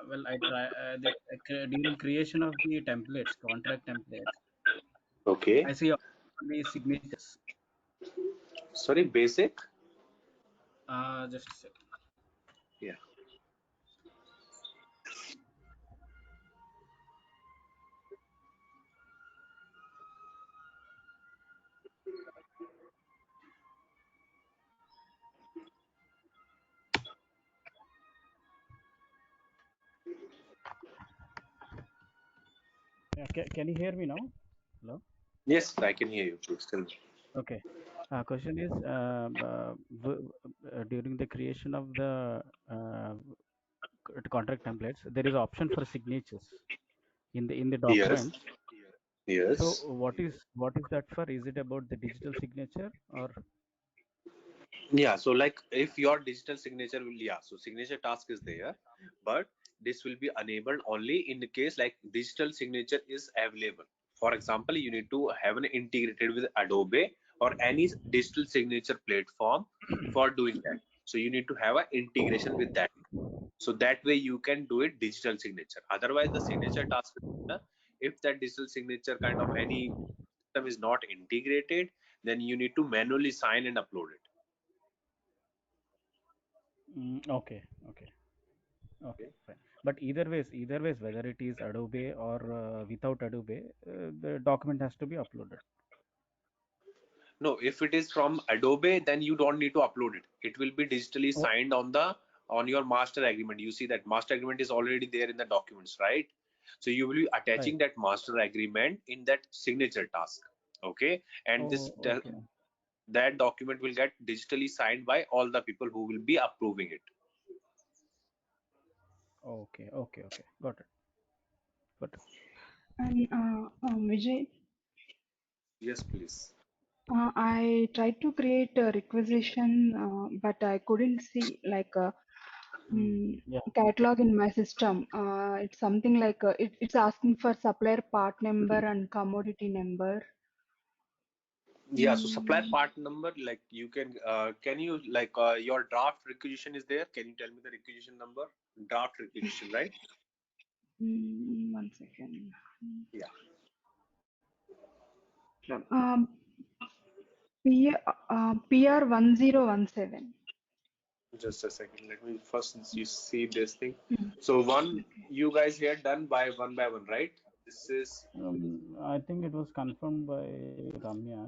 well, I try during creation of the templates, contract templates. Okay. I see only signatures. Sorry, basic. Just a second. Yeah. Yeah, can you hear me now? Hello. Yes, I can hear you. Please tell me. Okay. Question is during the creation of the contract templates, there is option for signatures in the Yes. documents. So Yes. what is that for? Is it about the digital signature or? Yeah, so like if your digital signature will, yeah, so signature task is there, but this will be enabled only in the case like digital signature is available. For example, you need to have an integrated with Adobe or any digital signature platform for doing that. So you need to have an integration with that. So that way you can do it digital signature. Otherwise, the signature task, if that digital signature kind of any system is not integrated, then you need to manually sign and upload it. Okay, okay, okay, fine. But either ways, whether it is Adobe or without Adobe, the document has to be uploaded. No, if it is from Adobe, then you don't need to upload it. It will be digitally Oh, signed on the on your master agreement. You see that master agreement is already there in the documents, right? So you will be right. attaching that master agreement in that signature task. Okay, and Oh, okay, that document will get digitally signed by all the people who will be approving it. okay, okay, okay. Got it. Got it. And Vijay, Yes, please. I tried to create a requisition, but I couldn't see like a Yeah. catalog in my system. It's something like it's asking for supplier part number and commodity number. Yeah, so supplier Mm, part number, like you can you like your draft requisition is there? Can you tell me the requisition number? Draft requisition, right? One second. Yeah. Um, PR 1017. Just a second. Let me first you see this thing. Mm. So one, you guys here done by one, right? This is I think it was confirmed by Ramya,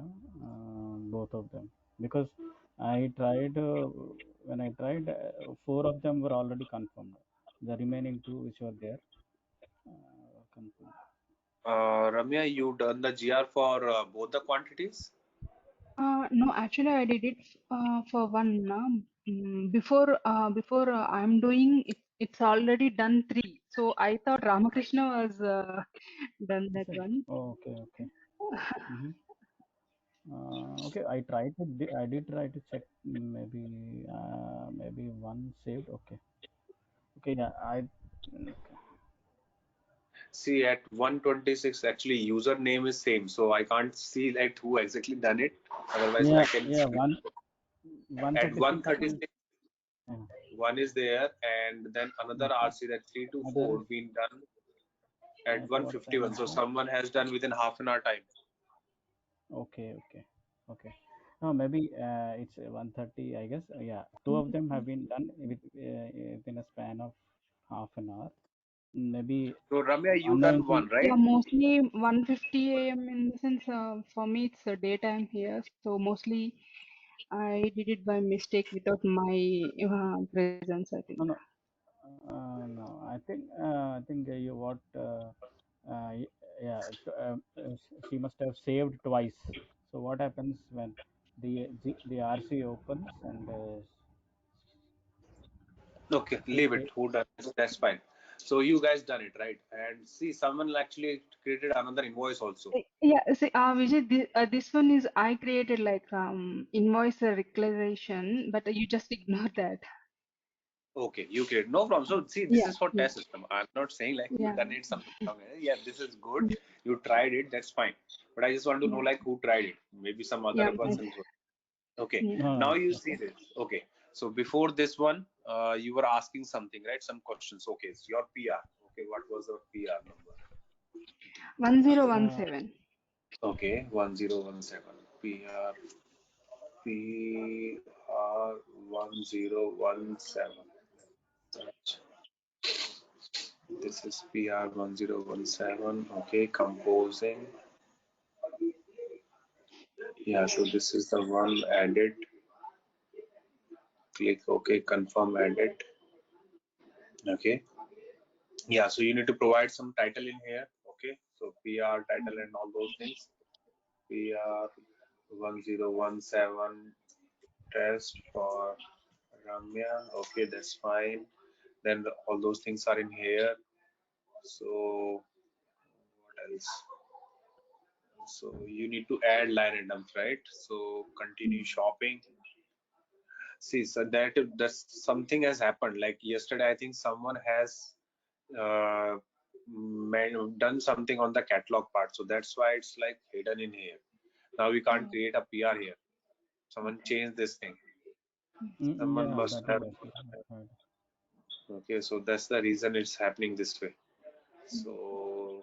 both of them, because I tried when I tried, four of them were already confirmed. The remaining two which were there, confirmed. Ramya. You done the GR for both the quantities. No, actually, I did it for one. Before I'm doing it, it's already done three. So I thought Ramakrishna was done Is that it? one. Oh, okay, okay. Mm-hmm. Okay, I did try to check. Maybe one saved. Okay, okay, yeah, okay. See at 126, actually username is same, so I can't see like who exactly done it. Otherwise, I Yeah, can yeah, see at 136 is 136 yeah, one is there, and then another okay. RC that 3 to Other 4 is been done at at what time 151. is So that? someone has done within half an hour time. Okay, okay, okay. No, maybe it's 130, I guess. Yeah, two of them have been done within a span of half an hour. Maybe So Ramya, you done one, unknowingly. Yeah, right? mostly 1:50 a.m. in the sense for me it's daytime here. So mostly I did it by mistake without my presence, I No, think. no, no. I think you what? Y- yeah, she must have saved twice. So what happens when the RC opens and Okay, say, leave it. Who done it? That's fine. So you guys done it, right? And see, someone actually created another invoice also. Yeah, see, Vijay, this one is I created like invoice declaration, but you just ignore that. Okay, you create no problem. So see, this Yeah, is for yeah, test system. I'm not saying like you yeah, done it something wrong. Yeah, this is good. mm, You tried it. That's fine. But I just want to know yeah, like who tried it. Maybe some yeah, other person. Okay, yeah. no, now no, you no. see this. Okay, So before this one, you were asking something, right? Some questions. Okay, so your PR. Okay, what was your PR number? 1017. Okay, 1017. PR 1017. This is PR 1017. Okay, composing. Yeah, so this is the one edit. Click OK, confirm edit. Okay. Yeah, so you need to provide some title in here. Okay, so PR title and all those things. PR 1017 test for Ramya. Okay, that's fine. Then all those things are in here. So what else? So you need to add line items, right? So continue shopping. See, so that's something has happened. Like yesterday, I think someone has uh, done something on the catalog part. So that's why it's like hidden in here. Now we can't Oh, create a PR here. Someone okay. changed this thing. Someone Yeah, must that is have. actually right. Okay, so that's the reason it's happening this way. So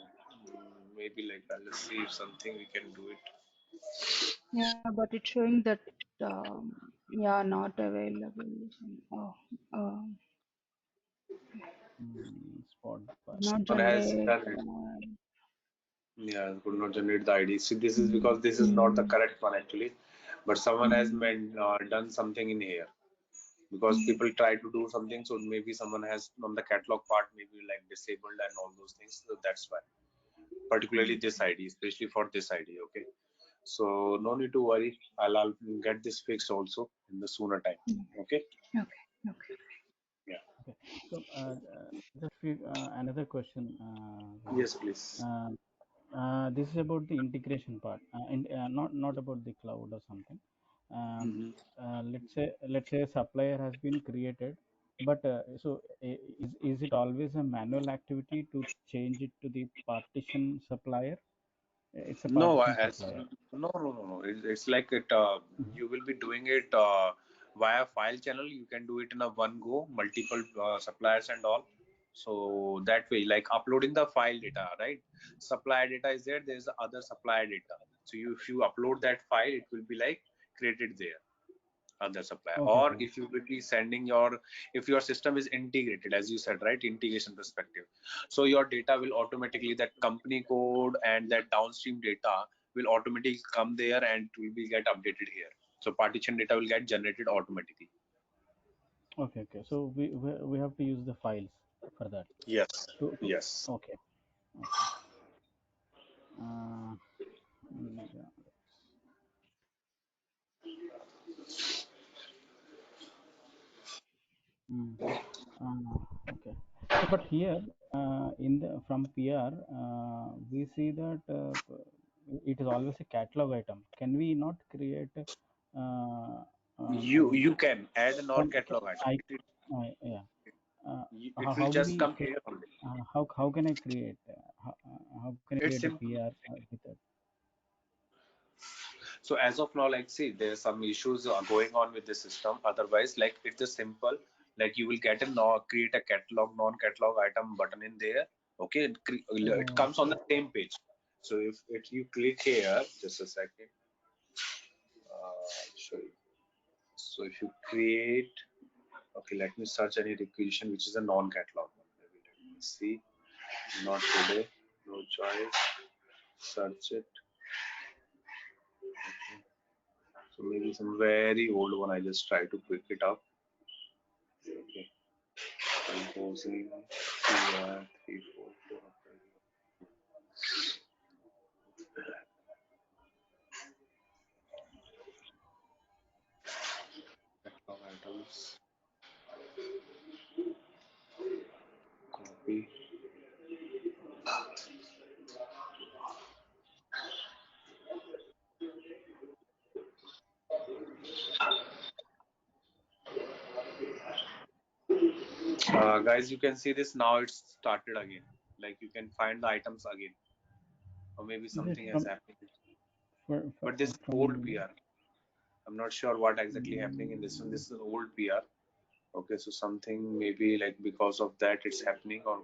maybe like let's see if something we can do it. Yeah, but it's showing that yeah, not available. Oh, um, Spot could buy. not Someone has generate. done it. Yeah, could not generate the ID. See, this is Mm, because this is not the mm, correct one actually, but someone has mm, done something in here because mm, people try to do something. So maybe someone has on the catalog part maybe like disabled and all those things. So that's why, particularly this ID, especially for this ID. Okay, so no need to worry. I'll get this fixed also in the sooner time. mm. Okay. Okay, okay. Yeah. Okay. So another question, Vijay. Yes, please. Uh, this is about the integration part, not about the cloud or something. Hmm. Let's say a supplier has been created, but is it always a manual activity to change it to the partition supplier? It's a No, partition as supplier. no. It's like it. Mhm. You will be doing it via file channel. You can do it in a one go, multiple suppliers and all. So that way, like uploading the file data, right? Supplier data is there. There's other supplier data. So if you upload that file, it will be like created there. Other supplier, Okay, or okay, if you will be sending your, if your system is integrated as you said, right, integration perspective, so your data will automatically, that company code and that downstream data will automatically come there and it will be get updated here. So partition data will get generated automatically. okay. So we have to use the files for that. Yes, To yes. Okay, okay. Uh, yeah. Mm. Okay. So, but here in the from PR, we see that it is always a catalog item. Can we not create? I mean, You can add a can non-catalog item. I? Yeah. Uh, It will how do just we? come here only. How can I create? How can I It's create a simple. PR with that? So as of now, like, see, there's some issues are going on with the system. Otherwise, like, it's just simple. Like, you will get a no, create a catalog, non-catalog item button in there. Okay, it Oh, comes on the same page. So if you click here, just a second, I'll show you. So if you create, okay, let me search any requisition which is a non-catalog one. Maybe let me see. Not today. No choice. Search it. So maybe some very old one. I just try to pick it up. Okay. Composing PR 344 catalog items, copy. Guys, you can see this now. It's started again. Like you can find the items again, or maybe is it something has happened. But this is from old Vijay? PR. I'm not sure what exactly happening in this one. This is an old PR. Okay, so something maybe like because of that it's happening, or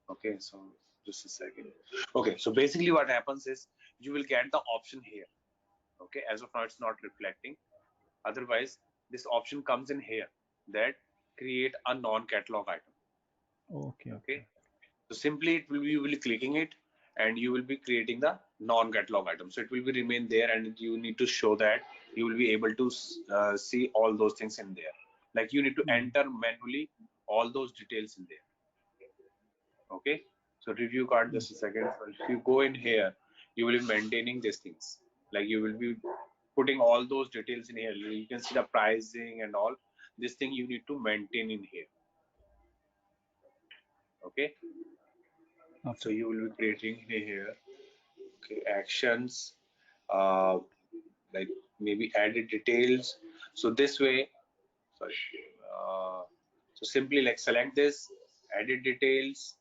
okay, so just a second. Okay, so basically what happens is you will get the option here. Okay, as of now it's not reflecting. Otherwise, this option comes in here that create a non-catalog item. Okay, Okay, okay. so simply it will be, you will be clicking it and you will be creating the non-catalog item. So it will be remain there and you need to show that you will be able to see all those things in there. Like you need to Mm. enter manually all those details in there. Okay, so review card, Mm. just a second. So if you go in here, you will be maintaining these things. Like you will be putting all those details in here. You can see the pricing and all. This thing you need to maintain in here. Okay, so Okay. you will be creating here. Okay, actions, uh, like maybe added details. So this way, sorry. Uh, so simply like select this, edit details,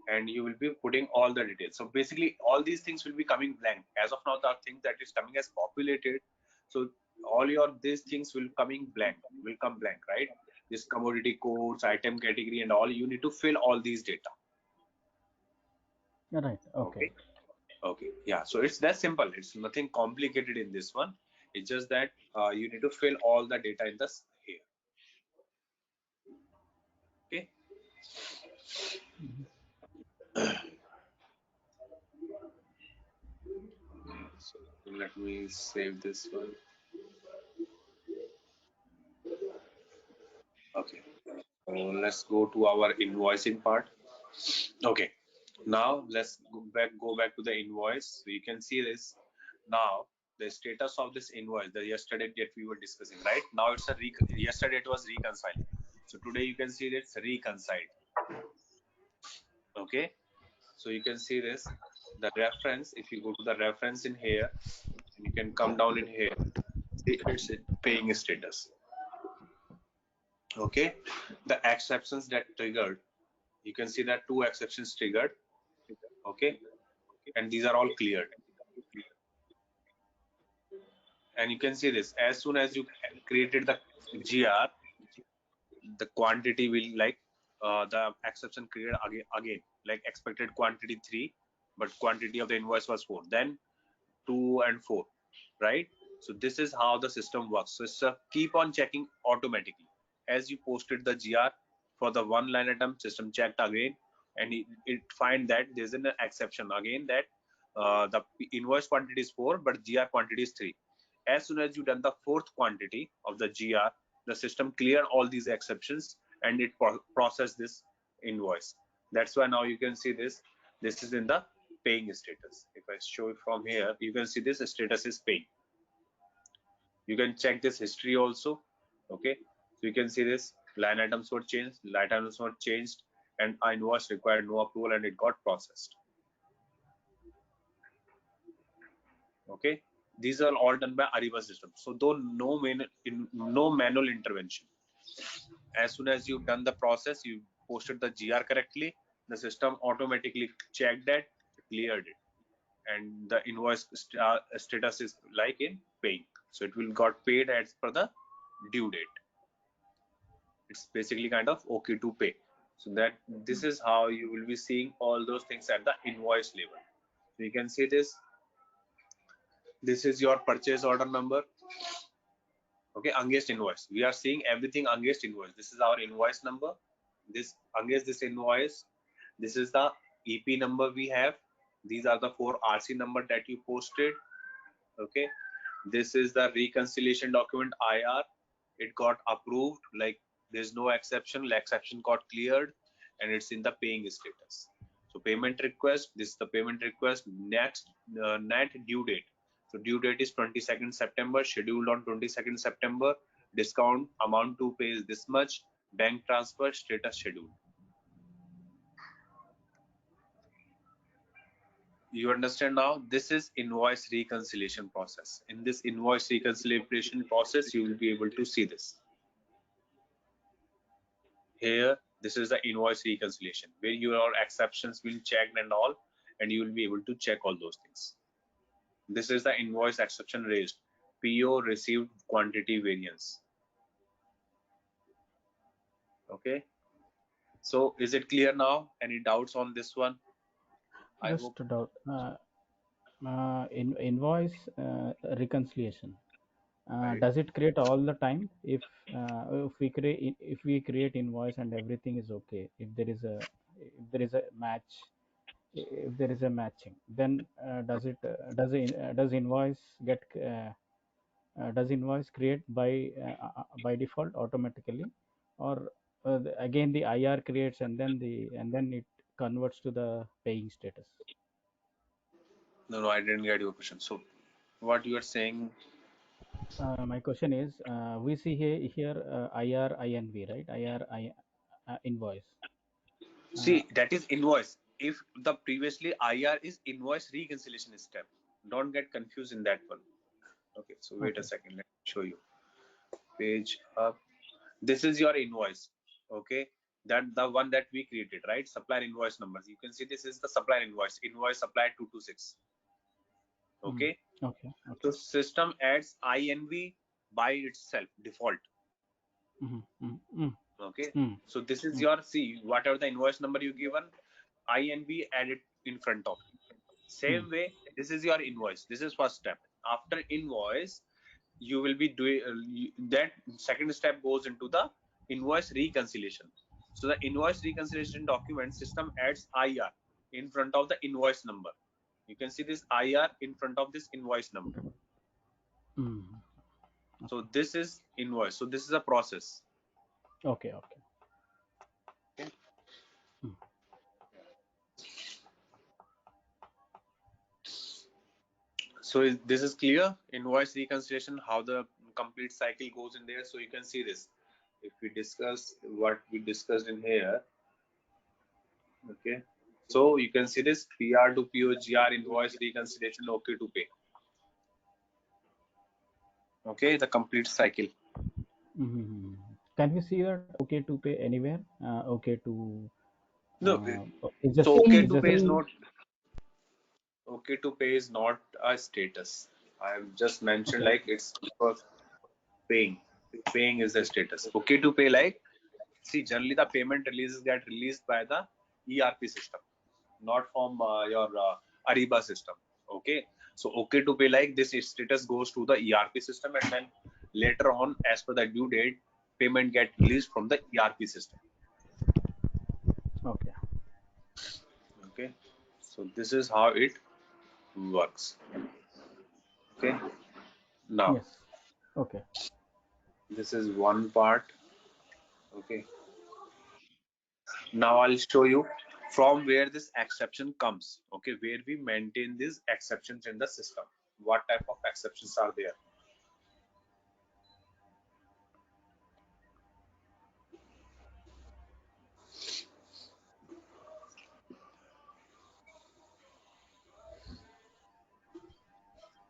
and you will be putting all the details. So basically all these things will be coming blank. As of now, the thing that is coming as populated. So all your these things will coming blank, will come blank, right? This commodity codes, item category and all, you need to fill all these data. Yeah, right. Okay. Okay. Okay. Yeah. So it's that simple. It's nothing complicated in this one. It's just that you need to fill all the data in this here. Okay. Mhm. Okay. So let me save this one. Okay. So let's go to our invoicing part. Okay, now let's go back to the invoice. So you can see this now, the status of this invoice, the yesterday that we were discussing, right? Now it's a yesterday it was reconciled. So today you can see that it's reconciled. Okay, so you can see this, the reference. If you go to the reference in here, and you can come down in here, see it's in paying status. Okay, the exceptions that triggered, you can see that two exceptions triggered. Okay, and these are all cleared. And you can see this, as soon as you created the GR, the quantity will like the exception created again, like expected quantity 3, but quantity of the invoice was 4, then 2 and 4, right? So this is how the system works. So it's keep on checking automatically. As you posted the GR for the one line item, system checked again, and it find that there's an exception again, that the invoice quantity is 4 but GR quantity is 3. As soon as you done the fourth quantity of the GR, the system clear all these exceptions and it process this invoice. That's why now you can see this is in the paying status. If I show it from here, you can see this status is paying. You can check this history also. Okay, so you can see this line items were changed, line items were changed, and invoice required no approval and it got processed. Okay, these are all done by Ariba system. So though no manual intervention. As soon as you've done the process, you posted the GR correctly, the system automatically checked that, cleared it, and the invoice status is like in paying. So it will got paid as per the due date. It's basically kind of okay to pay. So that this is how you will be seeing all those things at the invoice level. So you can see this. This is your purchase order number. Okay, against invoice. We are seeing everything against invoice. This is our invoice number. This against this invoice. This is the EP number we have. These are the 4 RC number that you posted. Okay, this is the reconciliation document IR. It got approved, like there's no exception, the exception got cleared, and it's in the paying status. So payment request, this is the payment request. Next net due date. So due date is 22nd September, scheduled on 22nd September. Discount amount to pay is this much. Bank transfer status scheduled. You understand now? This is invoice reconciliation process. In this invoice reconciliation process, you will be able to see this. Here, this is the invoice reconciliation where your exceptions will checked and all, and you will be able to check all those things. This is the invoice exception raised. PO received quantity variance. Okay. So is it clear now? Any doubts on this one? I hope. Just a doubt. Invoice reconciliation. Right. Does it create all the time if we create invoice and everything is okay, if there is a match, if there is a matching, then does invoice get does invoice create by default automatically, or again the IR creates and then it converts to the paying status? No, no, I didn't get your question. So what you are saying? My question is, we see here IR INV, right? Invoice. Uh, See, that is invoice. If the previously IR is invoice reconciliation step, don't get confused in that one. Okay, so wait a okay. second. Let me show you. Page up. This is your invoice. Okay, that the one that we created, right? Supplier invoice numbers. You can see this is the supplier invoice. Invoice supplier 226. Mm. Okay, Okay. so Okay. system adds INV by itself default. Mm-hmm. Mm-hmm. Okay, Mm. so this is Mm. your, see, whatever the invoice number you given, INV added in front of. Mm. Same way, this is your invoice. This is first step. After invoice, you will be doing that. Second step goes into the invoice reconciliation. So the invoice reconciliation document system adds IR in front of the invoice number. You can see this IR in front of this invoice number. Mm. So Okay. this is invoice. So this is a process. Okay. Okay. Okay. Mm. So this is clear. Invoice reconciliation, how the complete cycle goes in there. So you can see this. If we discuss what we discussed in here, okay. So you can see this PR to POGR invoice reconciliation, okay to pay. Okay, the complete cycle. Mm-hmm. Can we see that okay to pay anywhere? Okay to No, it's so just okay it's to just pay a, is not, okay to pay is not a status. I've just mentioned okay. like it's for paying. Paying is the status. Okay to pay, like, see, generally the payment releases get released by the ERP system, not from your Ariba system. Okay, so okay to pay, like, this status goes to the ERP system, and then later on, as per the due date, payment get released from the ERP system. Okay. Okay, so this is how it works. Okay, now Yes. Okay. this is one part. Okay, now I'll show you from where this exception comes. Okay, where we maintain these exceptions in the system. What type of exceptions are there?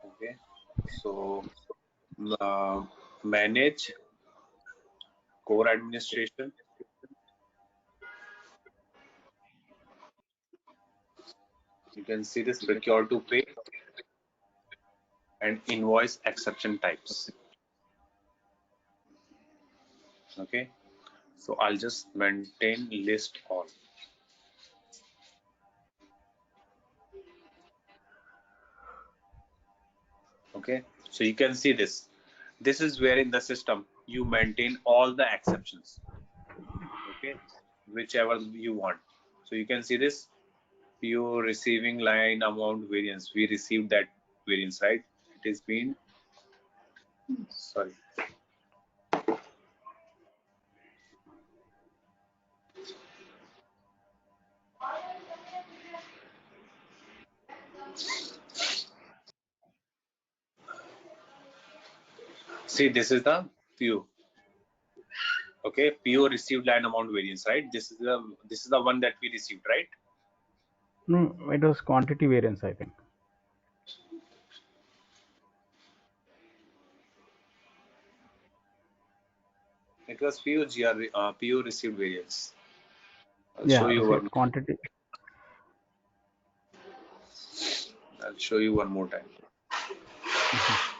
Okay, so manage, core administration, you can see this procure to pay and invoice exception types. Okay, so I'll just maintain list all. Okay, so you can see this is where in the system you maintain all the exceptions. Okay, whichever you want. So you can see this PO receiving line amount variance, we received that variance, right? It is been, sorry, see, this is the PO. Okay, PO received line amount variance, right? This is the one that we received, right? No, it was quantity variance, I think. It was PO GR, PO received variance. I'll show Yeah. you See, one. quantity. I'll show you one more time. Mhm.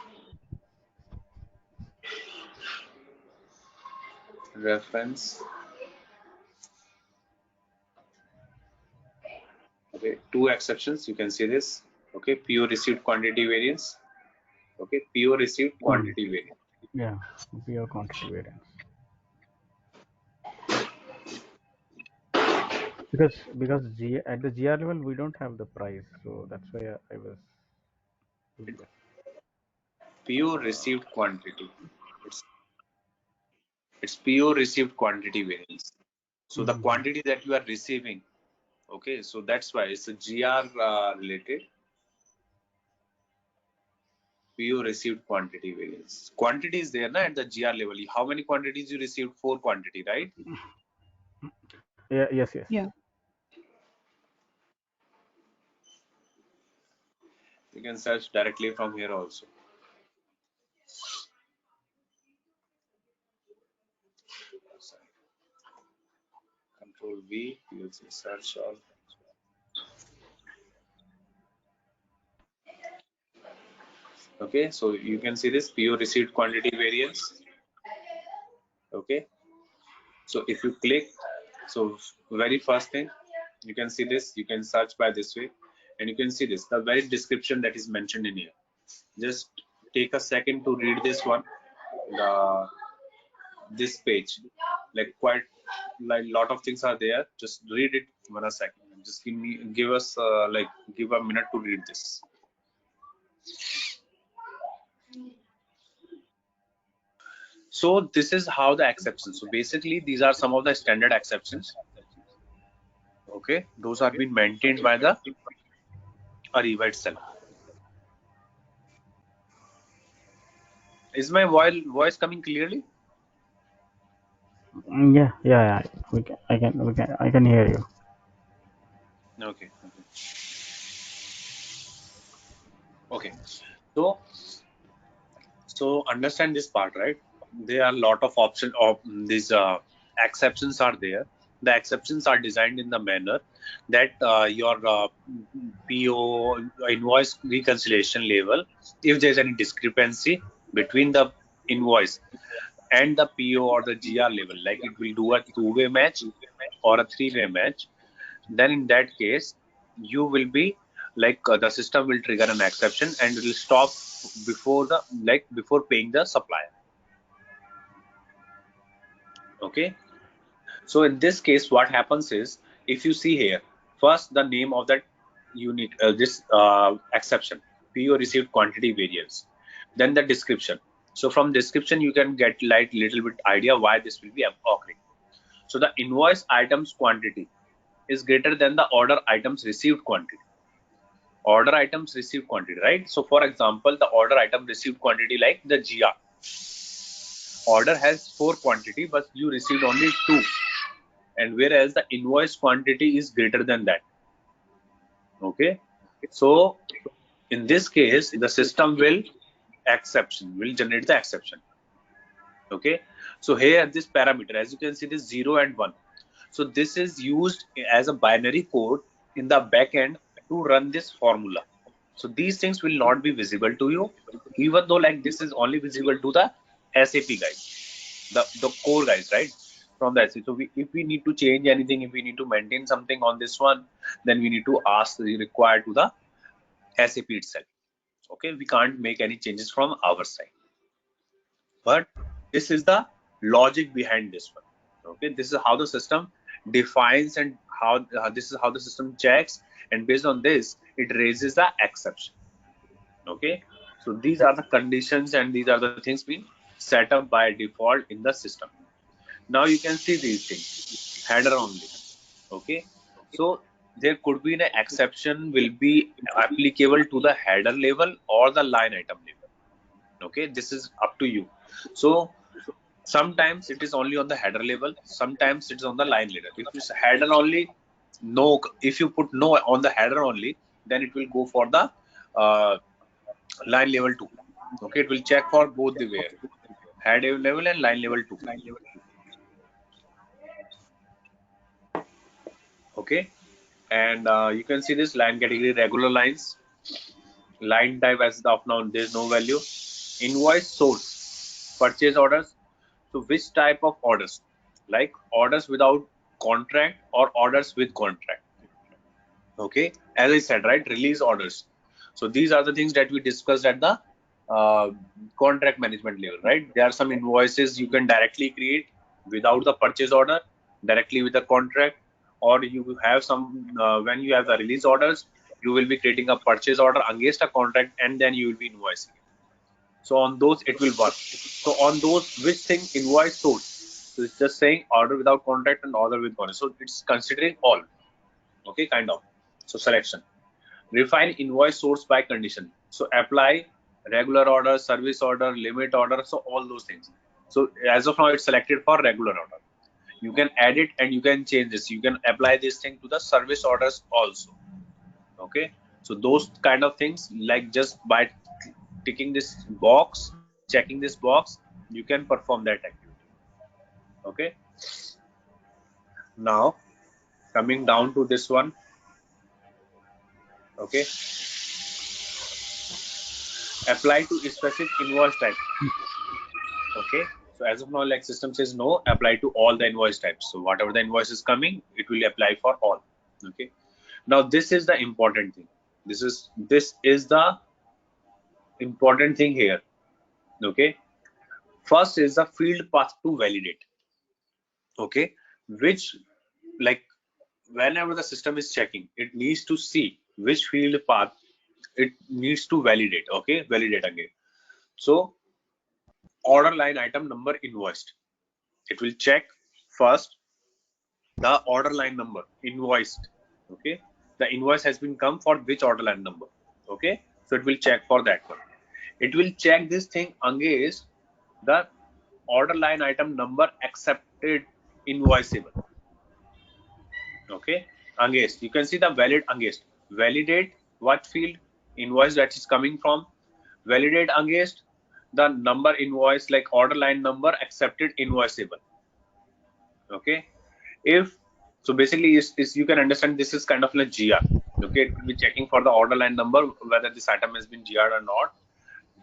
reference. Okay, two exceptions. You can see this. Okay, PO received quantity variance. Okay, PO received Mm. quantity variance. Yeah, pure quantity variance. Because at the GR level we don't have the price, so that's why I was doing this. PO received quantity. It's it's PO received quantity variance. So the Mm-hmm. quantity that you are receiving. Okay, so that's why it's a GR related. PO received quantity variance. Quantity is there na, at the GR level. How many quantities you received? Four quantity, right? Yeah, yes, yes. Yeah. You can search directly from here also. Control V, you will see search all. Okay, so you can see this PO received quantity variance. Okay, so if you click, so very first thing, you can see this, you can search by this way, and you can see this, the very description that is mentioned in here. Just take a second to read this one, the this page, like quite like lot of things are there. Just read it for a second. Just give us like give a minute to read this. So this is how the exceptions. So basically, these are some of the standard exceptions. Okay, those are being maintained by the Ariba itself. Is my voice coming clearly? Yeah, yeah, yeah. I can hear you. Okay, okay. So understand this part, right? There are a lot of options of these exceptions are there. The exceptions are designed in the manner that your PO invoice reconciliation level, if there is any discrepancy between the invoice and the PO or the GR level, like it will do a two-way match or a three-way match, then in that case, you will be like the system will trigger an exception and will stop before the before paying the supplier. Okay, so in this case what happens is, if you see here, first the name of that unit, this exception, PO received quantity variance, then the description. So from description you can get like little bit idea why this will be occurring. So the invoice items quantity is greater than the order items received quantity. Order items received quantity, right? So for example, the order item received quantity like the GR order has 4 quantity, but you received only 2, and whereas the invoice quantity is greater than that. Okay, so in this case, the system will generate the exception. Okay, so here this parameter, as you can see, this 0 and 1. So this is used as a binary code in the backend to run this formula. So these things will not be visible to you, even though like this is only visible to the SAP guys, the core guys, right? From the SAP. So if we need to change anything, if we need to maintain something on this one, then we need to ask the required to the SAP itself. Okay, we can't make any changes from our side. But this is the logic behind this one. Okay, this is how the system defines and how this is how the system checks, and based on this it raises the exception. Okay, so these are the conditions and these are the things being set up by default in the system. Now you can see these things, header only. Okay, so there could be an exception will be applicable to the header level or the line item level. Okay, this is up to you. So sometimes it is only on the header level, sometimes it's on the line level. If it's header only, no. If you put no on the header only, then it will go for the uh, line level 2. Okay, it will check for both the way, header level and line level 2. Okay, and you can see this line category regular lines, line type as of now there is no value, invoice source, purchase orders. So which type of orders? Like orders without contract or orders with contract. Okay, as I said, right, release orders. So these are the things that we discussed at the uh, contract management level, right? There are some invoices you can directly create without the purchase order, directly with the contract, or you have some when you have the release orders, you will be creating a purchase order against a contract, and then you will be invoicing it. So on those it will work. So on those, which thing invoice source? So it's just saying order without contract and order with contract. So it's considering all. Okay, kind of. So selection. Refine invoice source by condition. So apply regular order, service order, limit order. So all those things. So as of now, it's selected for regular order. You can add it and you can change this. You can apply this thing to the service orders also. Okay. So those kind of things, like just by ticking this box, checking this box, you can perform that activity. Okay. Now coming down to this one. Okay. Apply to specific invoice type. Okay. So as of now, like system says no, apply to all the invoice types. So whatever the invoice is coming, it will apply for all. Okay. Now this is the important thing. This is the important thing here. Okay. First is the field path to validate. Okay. Which, like, whenever the system is checking, it needs to see which field path it needs to validate. Okay. Validate again. So order line item number invoiced. It will check first the order line number invoiced. Okay, the invoice has been come for which order line number. Okay, so it will check for that one. It will check this thing against the order line item number accepted invoiceable. Okay, against, you can see the valid against. Validate what field invoice that is coming from. Validate against the number invoice, like order line number accepted invoiceable. Okay, if so, basically is you can understand this is kind of like GR. Okay, it will be checking for the order line number whether this item has been GR or not.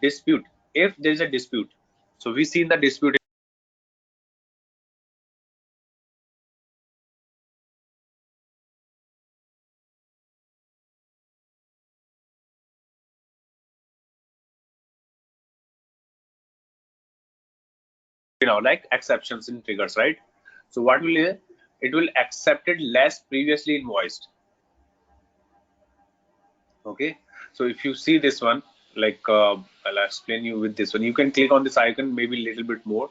Dispute, if there is a dispute, so we see in the dispute, like exceptions in triggers, right? So what will it will accepted less previously invoiced. Okay, so if you see this one, like I'll explain you with this one. You can click on this icon maybe a little bit more.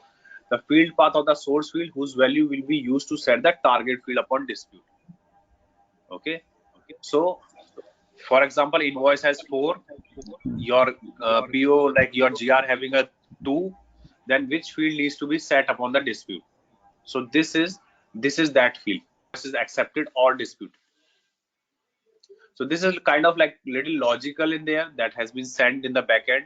The field path of the source field whose value will be used to set the target field upon dispute. Okay, so for example, invoice has 4, your PO, like your GR having a 2, then which field needs to be set upon the dispute? So this is that field. This is accepted or disputed. So this is kind of like little logical in there that has been sent in the backend.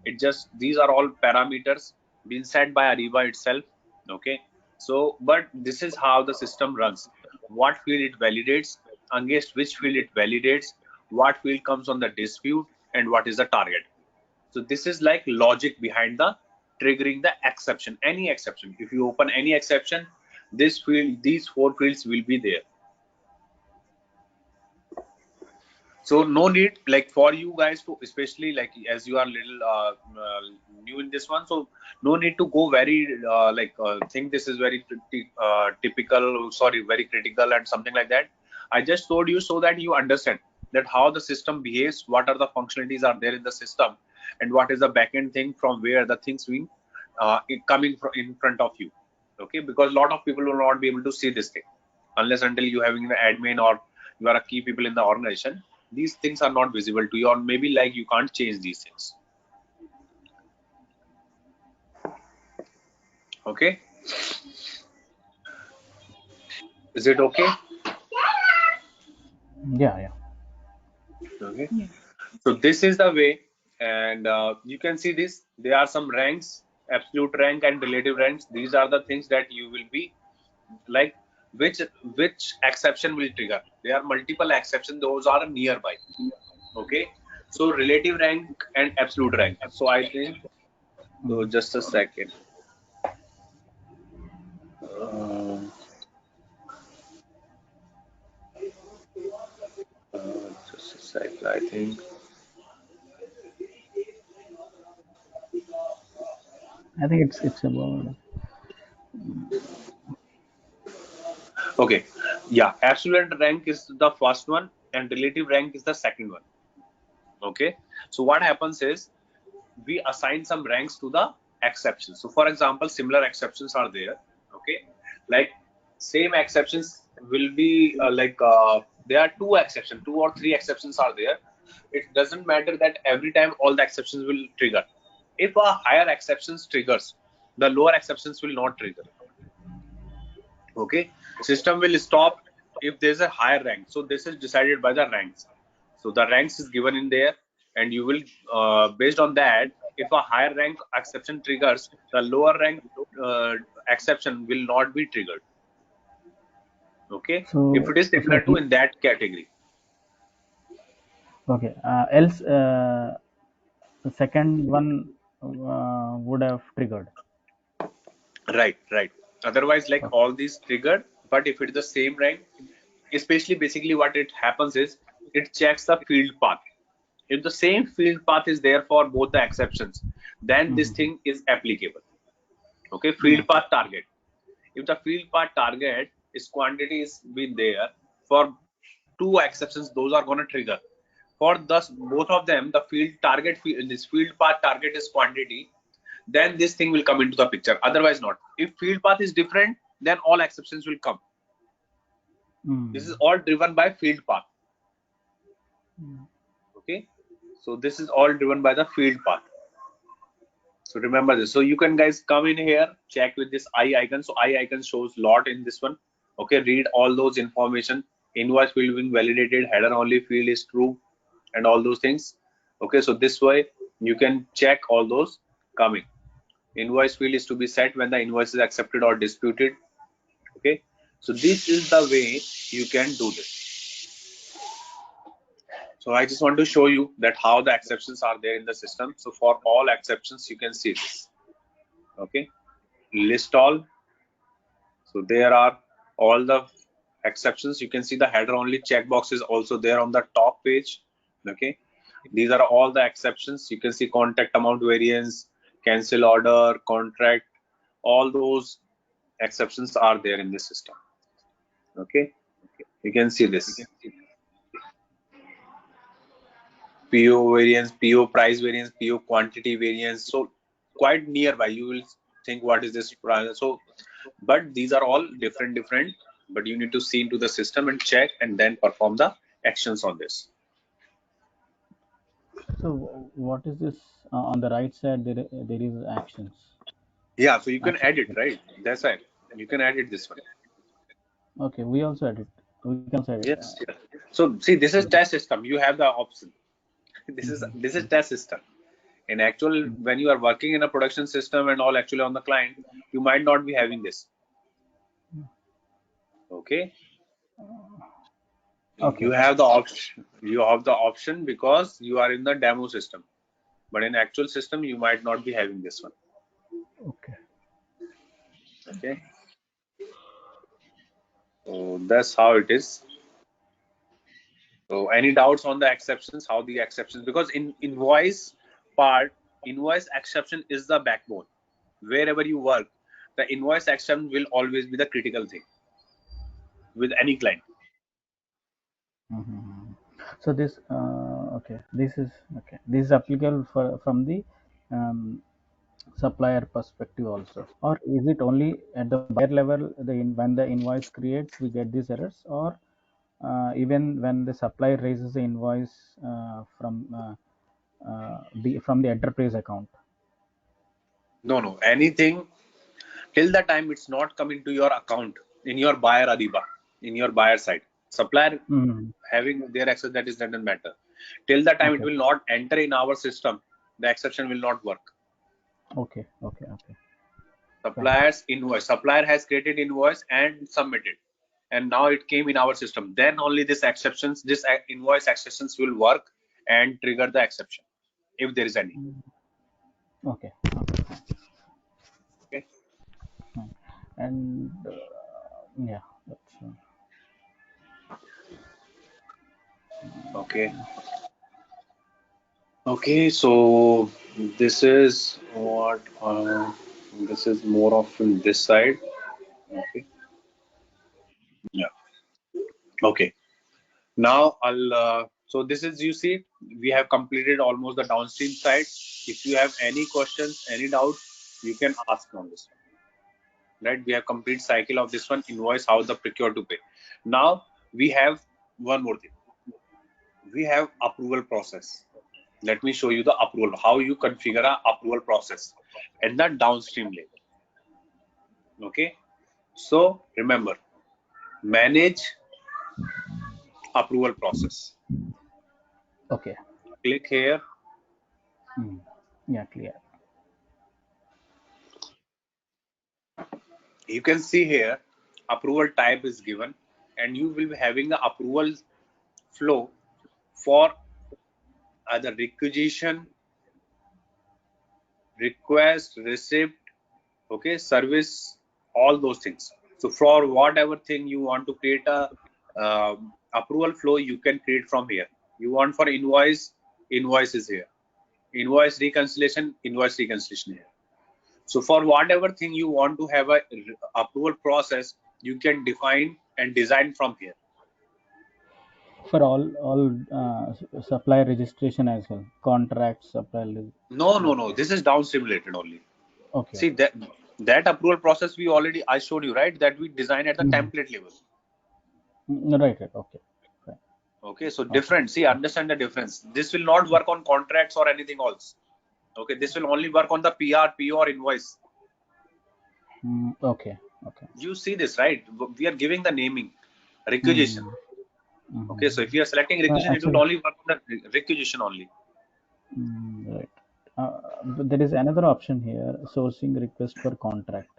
It just, these are all parameters being set by Ariba itself. Okay. So, but this is how the system runs. What field it validates, against which field it validates, what field comes on the dispute, and what is the target. So this is like logic behind the triggering the exception, any exception. If you open any exception, this field, these 4 fields will be there. So no need, like, for you guys to, especially like as you are little new in this one, so no need to go very think this is very typical, sorry, very critical and something like that. I just told you so that you understand that how the system behaves, what are the functionalities are there in the system, and what is the backend thing from where the things being coming from in front of you. Okay, because a lot of people will not be able to see this thing unless until you having the admin or you are a key people in the organization. These things are not visible to you, or maybe like you can't change these things. Okay, is it okay? Yeah, yeah. Okay, Yeah. so this is the way, and you can see this. There are some ranks, absolute rank and relative ranks. These are the things that you will be like, which exception will trigger. There are multiple exceptions, those are nearby. Okay, so relative rank and absolute rank. So I think, so just a second. Uh, just a sec, I think. I think it's about. Okay, yeah, absolute rank is the first one, and relative rank is the second one. Okay, so what happens is we assign some ranks to the exceptions. So, for example, similar exceptions are there. Okay, like same exceptions will be there are two exceptions, two or three exceptions are there. It doesn't matter that every time all the exceptions will trigger. If a higher exceptions triggers, the lower exceptions will not trigger. Okay, system will stop if there's a higher rank. So this is decided by the ranks. So the ranks is given in there, and you will based on that, if a higher rank exception triggers, the lower rank uh, exception will not be triggered. Okay, if it is So similar to he in that category. okay. Else, the second one would have triggered. Right, right. Otherwise, like Okay. all these triggered, but if it's the same rank, especially basically what it happens is it checks the field path. If the same field path is there for both the exceptions, then this Mm-hmm. thing is applicable. Okay, field Okay. path target. If the field path target is quantity is been there for two exceptions, those are going to trigger. For thus both of them, the field target this field path target is quantity, then this thing will come into the picture. Otherwise, not. If field path is different, then all exceptions will come. This is Mm. all driven by field path. Okay, so this is all driven by the field path. So remember this. So you can guys come in here, check with this eye icon. So eye icon shows lot in this one. Okay, read all those information. Invoice field being validated, header only field is true, and all those things. Okay, so this way you can check all those coming. Invoice field is to be set when the invoice is accepted or disputed. Okay, so this is the way you can do this. So I just want to show you that how the exceptions are there in the system. So for all exceptions, you can see this. Okay, list all. So there are all the exceptions. You can see the header only checkbox is also there on the top page. Okay, these are all the exceptions. You can see contract amount variance, cancel order, contract, all those exceptions are there in this system. Okay, you can see this PO variance, PO price variance, PO quantity variance. So quite nearby, you will think what is this price. So, but these are all different, but you need to see into the system and check and then perform the actions on this. So what is this on the right side? There is actions. Yeah, so you can Action. edit, right? That's right. You can edit this one. Okay, we also edit. We can also edit. Yes. So see, this is test system. You have the option. This is test system. In actual, when you are working in a production system and all actually on the client, you might not be having this. Okay. Okay. You have the option. You have the option because you are in the demo system. But in actual system, you might not be having this one. Okay. Okay. So that's how it is. So any doubts on the exceptions? How the exceptions? Because in invoice part, invoice exception is the backbone. Wherever you work, the invoice exception will always be the critical thing with any client. Mhm. So this okay. This is okay. This is applicable for from the um, supplier perspective also, or is it only at the buyer level? When the invoice creates, we get these errors, or even when the supplier raises the invoice from the enterprise account. No, no, anything till the time it's not coming to your account in your buyer Ariba, in your buyer side. Supplier Mm. having their access, that is doesn't matter. Till the time it Okay. will not enter in our system, the exception will not work. Okay. Okay. Okay. Fine. Supplier's invoice. Supplier has created invoice and submitted, and now it came in our system. Then only this exceptions, this invoice exceptions will work and trigger the exception if there is any. Okay. Okay. Okay. Fine. And yeah, that's Okay. Okay, so this is what this is more of in this side. Okay. Yeah. Okay. Now I'll so this is, you see, we have completed almost the downstream side. If you have any questions, any doubt, you can ask on this one. Right? We have complete cycle of this one, invoice, how the procure to pay. Now we have one more thing. We have approval process. Let me show you the approval, how you configure a approval process and the downstream layer. Okay. So remember, manage approval process. okay. Click here. Mm. Yeah, clear. You can see here approval type is given, and you will be having the approval flow for either requisition, request, receipt, okay, service, all those things. So for whatever thing you want to create a approval flow, you can create from here. You want for invoice, invoice is here. Invoice reconciliation here. So for whatever thing you want to have a approval process, you can define and design from here. For all supply registration as well, contract supply. No. Okay, This is downstream related only. okay, See okay. that approval process we already, I showed you, right? That we design at the Mhm. template level. Right, right. Okay, fine. Okay, so Okay, different. See, understand the difference. This will not work on contracts or anything else. Okay, this will only work on the PR, PO, or invoice. okay, okay. You see this, right? We are giving the naming, requisition. Mm-hmm. Mm-hmm. Okay, so if you are selecting requisition, it will Actually, only work on the requisition only. right. But there is another option here: sourcing request for contract.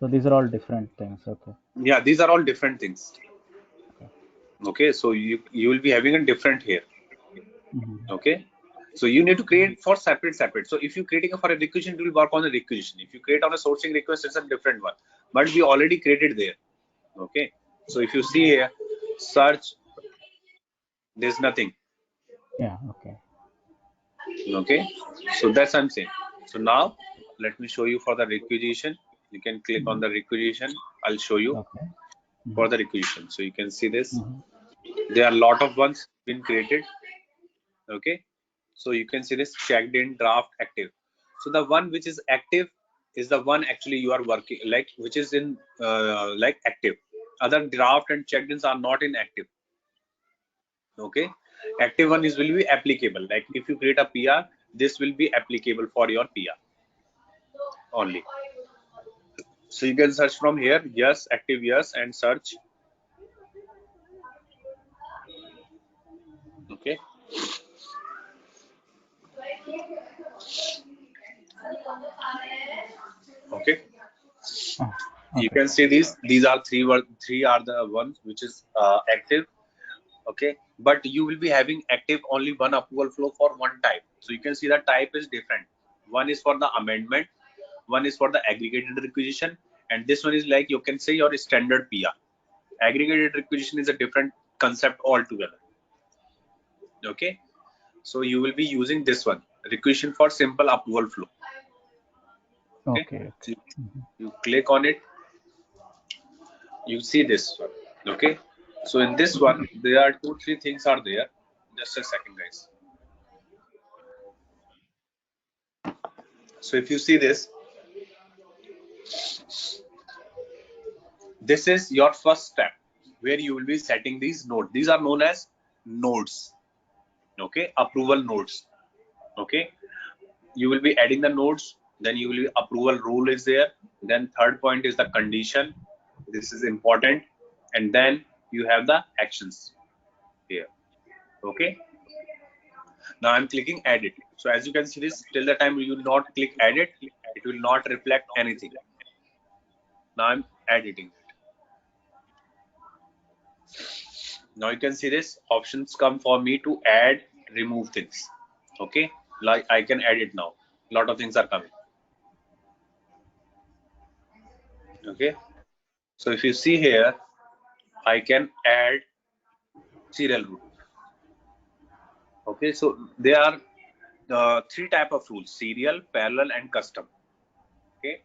So these are all different things. Okay. Yeah, these are all different things. Okay. Okay, so you will be having a different here. Mm-hmm. Okay, so you need to create for separate. So if you're creating for a requisition, it will work on the requisition. If you create on a sourcing request, it's a different one, but we already created there. Okay, so if you see here, search, there's nothing. Yeah. Okay. Okay, so that's what I'm saying. So now let me show you for the requisition. You can click on the requisition. I'll show you Okay. Mm-hmm. for the requisition. So you can see this. Mm-hmm. There are a lot of ones been created. Okay, so you can see this checked in, draft, active. So the one which is active is the one actually you are working, like, which is in like active. Other draft and checked ins are not in active. Okay, active one is will be applicable. Like if you create a PR, this will be applicable for your PR only. So you can search from here, yes, active, yes, and search. Okay, okay. Ah, You okay. can see these are three are the ones which is active. Okay, but you will be having active only one approval flow for one type. So you can see the type is different. One is for the amendment, one is for the aggregated requisition, and this one is like you can say your standard PR. Aggregated requisition is a different concept altogether. Okay, so you will be using this one, requisition for simple approval flow. Okay, Okay. Okay. so you click on it, you see this one. Okay, so in this one there are two three things are there. Just a second, guys. So if you see this, this is your first step where you will be setting these nodes. These are known as nodes. Okay, approval nodes. Okay, you will be adding the nodes, then you will be approval rule is there, then third point is the condition, this is important, and then you have the actions here. Okay, now I'm clicking edit. So as you can see this, till the time you will not click edit, it will not reflect anything. Now I'm editing it. Now you can see this options come for me to add, remove things. Okay, like I can edit now, a lot of things are coming. Okay, So if you see here, I can add serial rule. Okay, so there are three type of rules: serial, parallel, and custom. Okay,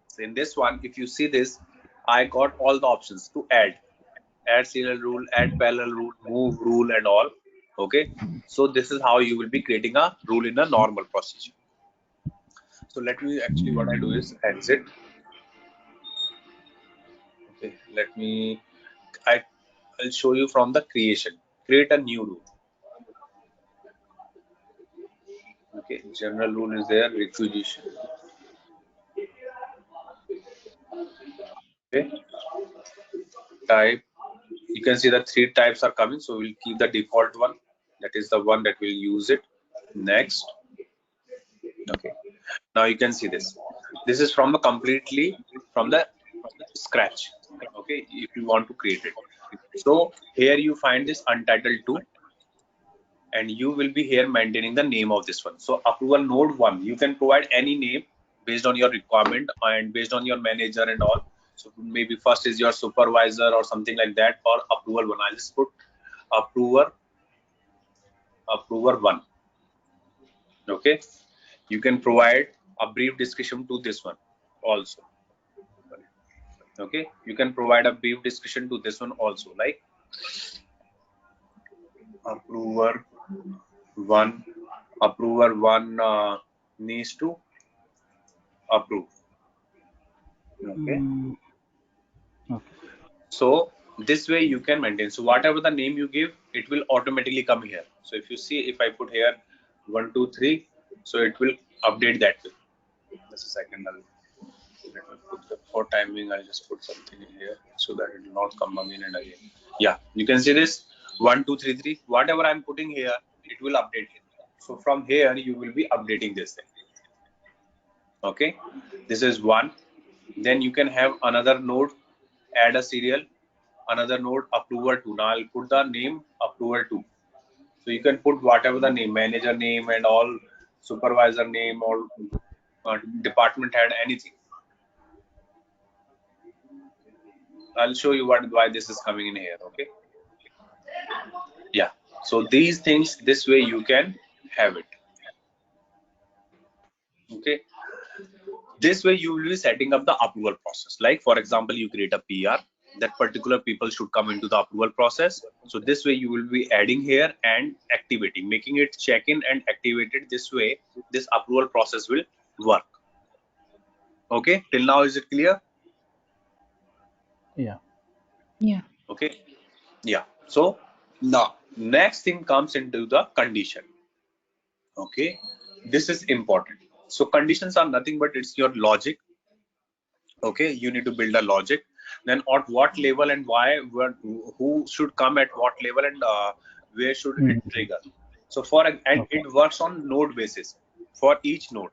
so in this one, if you see this, I got all the options to add serial rule, add parallel rule, move rule, and all. Okay, so this is how you will be creating a rule in a normal procedure. So let me actually, what I do is exit. Okay, let me, I'll show you from the creation. Create a new rule. Okay, general rule is there, requisition. Okay, type. You can see the three types are coming, so we'll keep the default one. That is the one that will use it. Next. Okay, now you can see this. This is from a completely from the scratch. Okay, if you want to create it. So here you find this untitled 2, and you will be here maintaining the name of this one. So approval node 1, you can provide any name based on your requirement and based on your manager and all. So maybe first is your supervisor or something like that, or approval 1. I'll just put approver 1. Okay, you can provide a brief description to this one also. Okay, you can provide a brief description to this one also, like approver 1, approver 1 needs to approve. Okay, Okay. so this way you can maintain. So whatever the name you give, it will automatically come here. So if you see, if I put here 1 2 3, so it will update that way. Just a second, let me put the for timing. I'll just put something in here so that it will not come again and again. Yeah, you can see this 1 2 3 3. Whatever I'm putting here, it will update here. So from here you will be updating this thing. Okay, this is one. Then you can have another node, add a serial, another node approver 2. Now I'll put the name approver 2. So you can put whatever the name, manager name and all, supervisor name or department head, anything. I'll show you why this is coming in here. Okay, yeah, so these things, this way you can have it. Okay, this way you will be setting up the approval process. Like for example, you create a PR, that particular people should come into the approval process. So this way you will be adding here and activating, making it check in and activated. This way this approval process will work. Okay, till now is it clear? Yeah. Yeah. Okay, yeah. So now next thing comes into the condition. Okay, this is important. So conditions are nothing but it's your logic. Okay, you need to build a logic. Then at what level and why, who should come at what level, and where should it Mhm. trigger. So for and Okay. it works on node basis for each node.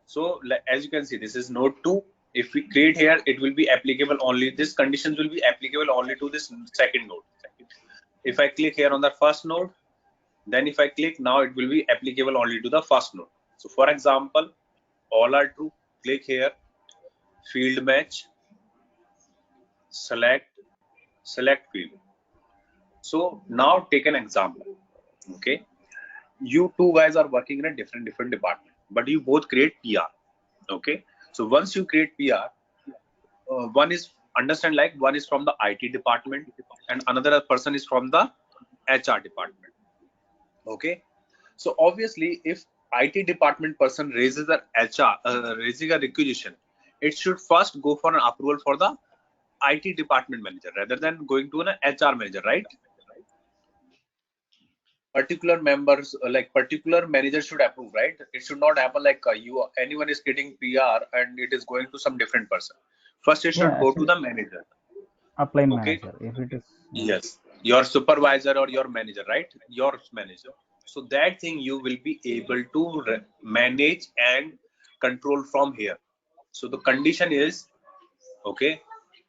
So as you can see, this is node 2. If we create here, it will be applicable only, this conditions will be applicable only to this second node. If I click here on the first node, then if I click now, it will be applicable only to the first node. So for example, all are true. Click here, field match, select field. So now take an example. Okay, you two guys are working in a different department, but you both create PR. Okay, so once you create PR, one is, understand, like one is from the IT department and another person is from the HR department. Okay, so obviously if IT department person raises a HR raising a requisition, it should first go for an approval for the IT department manager rather than going to an HR manager, right? Particular members like particular manager should approve, right? It should not happen like you anyone is getting PR and it is going to some different person. First it Yeah. should go to Actually, the manager. upline Okay, manager. If it is, yeah. yes, your supervisor or your manager, right? Your manager. So that thing you will be able to manage and control from here. So the condition is, okay,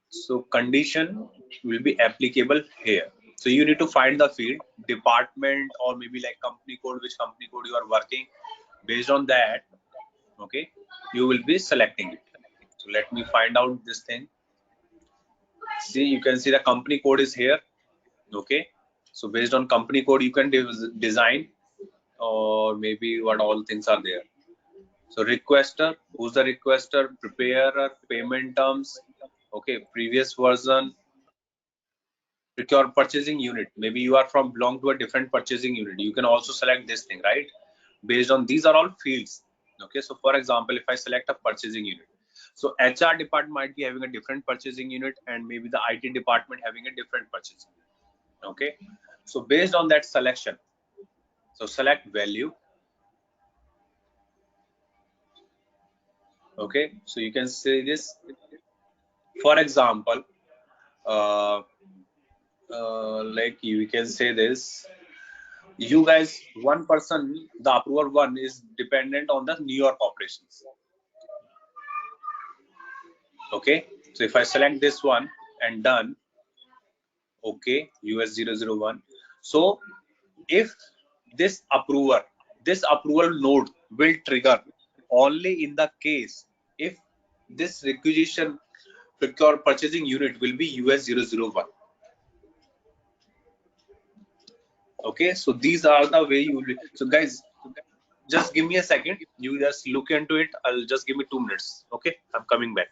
so condition will be applicable here. So you need to find the field, department, or maybe like company code, which company code you are working. Based on that, okay, you will be selecting it. So let me find out this thing. See, you can see the company code is here. Okay, so based on company code, you can design, or maybe what all things are there. So requester, who's the requester, preparer, payment terms, okay, previous version, procure purchasing unit. Maybe you are from belong to a different purchasing unit. You can also select this thing, right? Based on these are all fields. Okay, so for example, if I select a purchasing unit, so HR department might be having a different purchasing unit, and maybe the IT department having a different purchasing unit. Okay, so based on that selection, so select value. Okay, so you can say this, for example, uh, like you can say this, you guys, one person, the approver one is dependent on the New York operations. Okay, so if I select this one and done, okay, US 001. So if this approval node will trigger only in the case if this requisition procure purchasing unit will be US 001. Okay, so these are the way you will. So guys, just give me a second. You just look into it. I'll just give me 2 minutes. Okay, I'm coming back.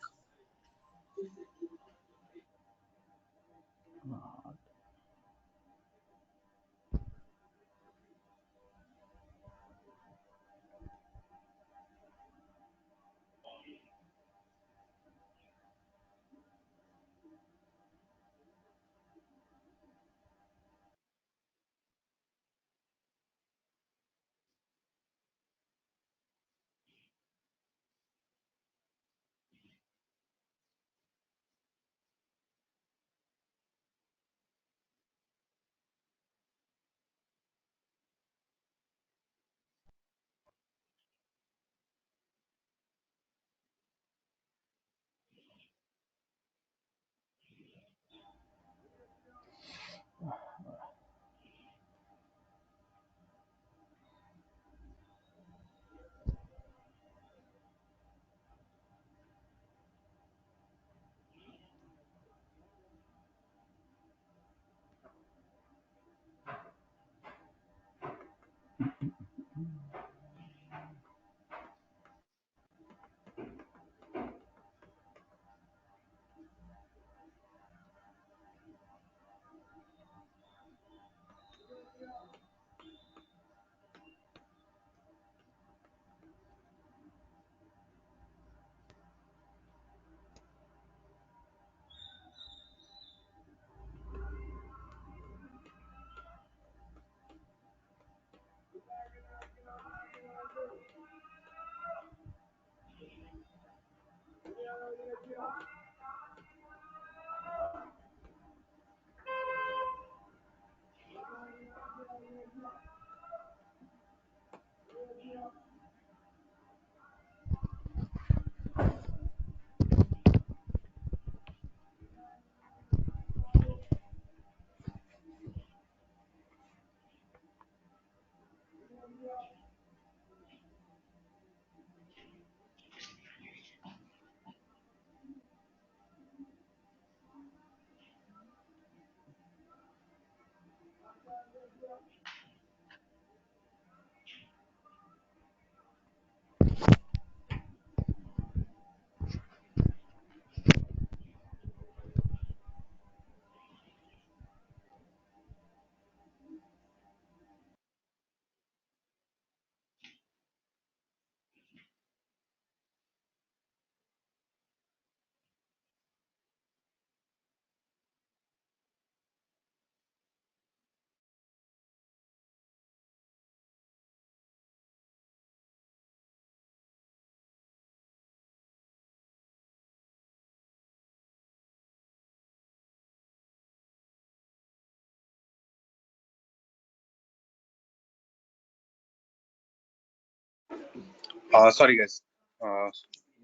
Sorry guys.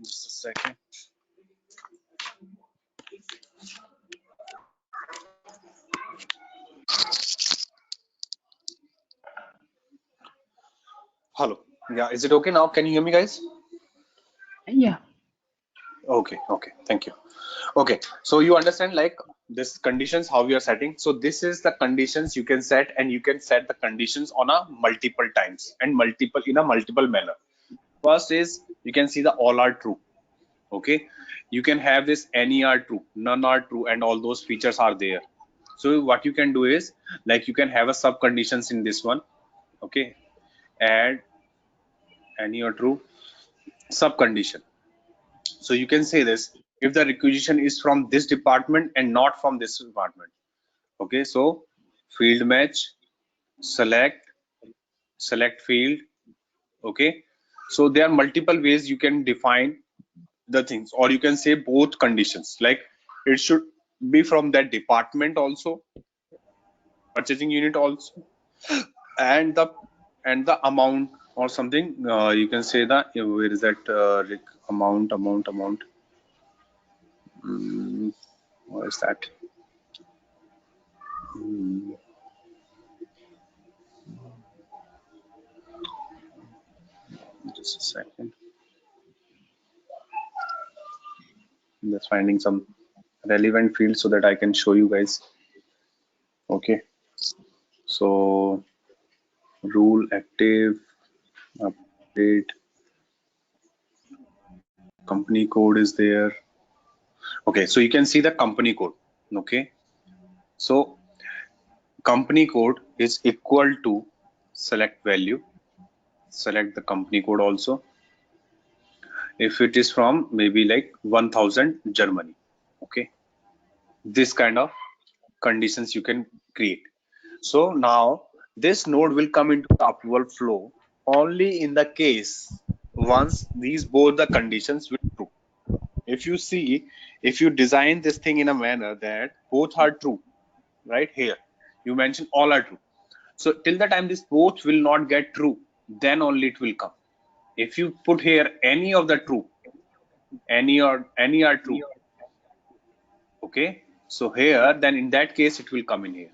Just a second. Hello. Yeah, is it okay now? Can you hear me, guys? Yeah. Okay, okay. Thank you. Okay, so you understand, like this conditions how we are setting. So this is the conditions you can set, and you can set the conditions on a multiple times and multiple in a multiple manner. First is you can see the all are true. Okay, you can have this any are true, none are true, and all those features are there. So what you can do is like you can have a sub conditions in this one. Okay, add any are true sub condition. So you can say this if the requisition is from this department and not from this department. Okay, so field match, select field. Okay, so there are multiple ways you can define the things, or you can say both conditions, like it should be from that department also, purchasing unit also, and the amount or something. You can say that where is that amount. What is that? Mm, just a second. I'm just finding some relevant fields so that I can show you guys. Okay, so rule active update, company code is there. Okay, so you can see the company code. Okay, so company code is equal to select value, select the company code also. If it is from maybe like 1000 Germany. Okay, this kind of conditions you can create. So now this node will come into the approval flow only in the case once these both the conditions will true. If you see, if you design this thing in a manner that both are true, right here, you mentioned all are true. So till the time this both will not get true, then only it will come. If you put here any of the true, any are true, okay. So here, then in that case, it will come in here.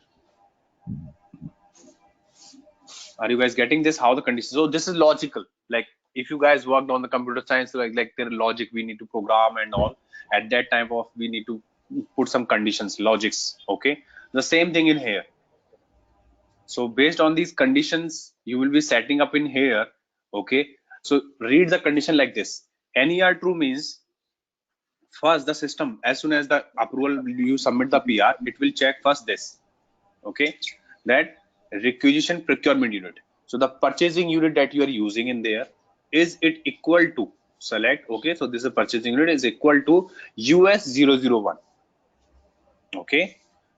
Are you guys getting this? How the conditions? So this is logical. Like if you guys worked on the computer science, like their logic, we need to program and all. At that time of we need to put some conditions, logics. Okay. The same thing in here. So based on these conditions, you will be setting up in here. Okay. So read the condition like this. Any are true means first the system, as soon as the approval you submit the PR, it will check first this. Okay, that requisition procurement unit. So the purchasing unit that you are using in there, is it equal to select? Okay, so this is a purchasing unit is equal to US 001. Okay,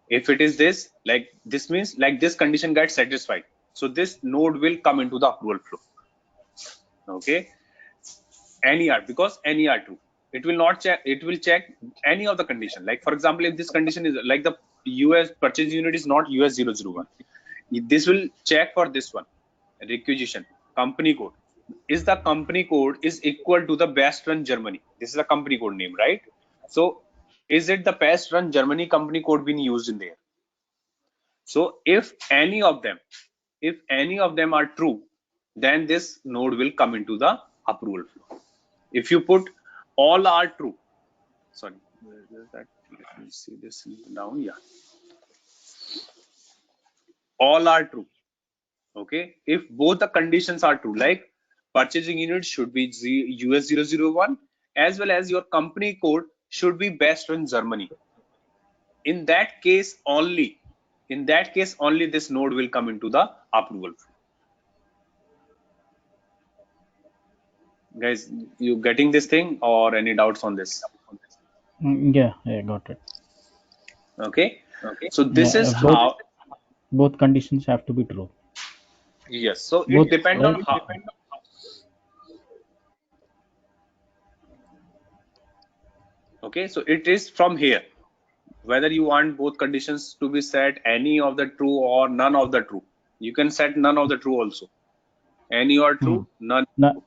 if it is this, like this means like this condition gets satisfied, so this node will come into the approval flow. Okay, any are, because any are true, it will not check, it will check any of the condition. Like for example, if this condition is like the US purchase unit is not US 001, this will check for this one, requisition company code. Is the company code is equal to the best run Germany? This is a company code name, right? So is it the best run Germany company code being used in there? So if any of them are true, then this node will come into the approval flow. If you put all are true, sorry, where is that? Let me see this down. Yeah, all are true. Okay, if both the conditions are true, like purchasing unit should be US 001 as well as your company code should be best in Germany. In that case only, this node will come into the approval flow. Guys, you getting this thing or any doubts on this? Yeah, I got it. Okay, so Yeah, this is both how. both conditions have to be true. Yes, so it Both, depends on right? how. Okay, so it is from here whether you want both conditions to be set, any of the true or none of the true. You can set none of the true also, any or Hmm. true, none No, true.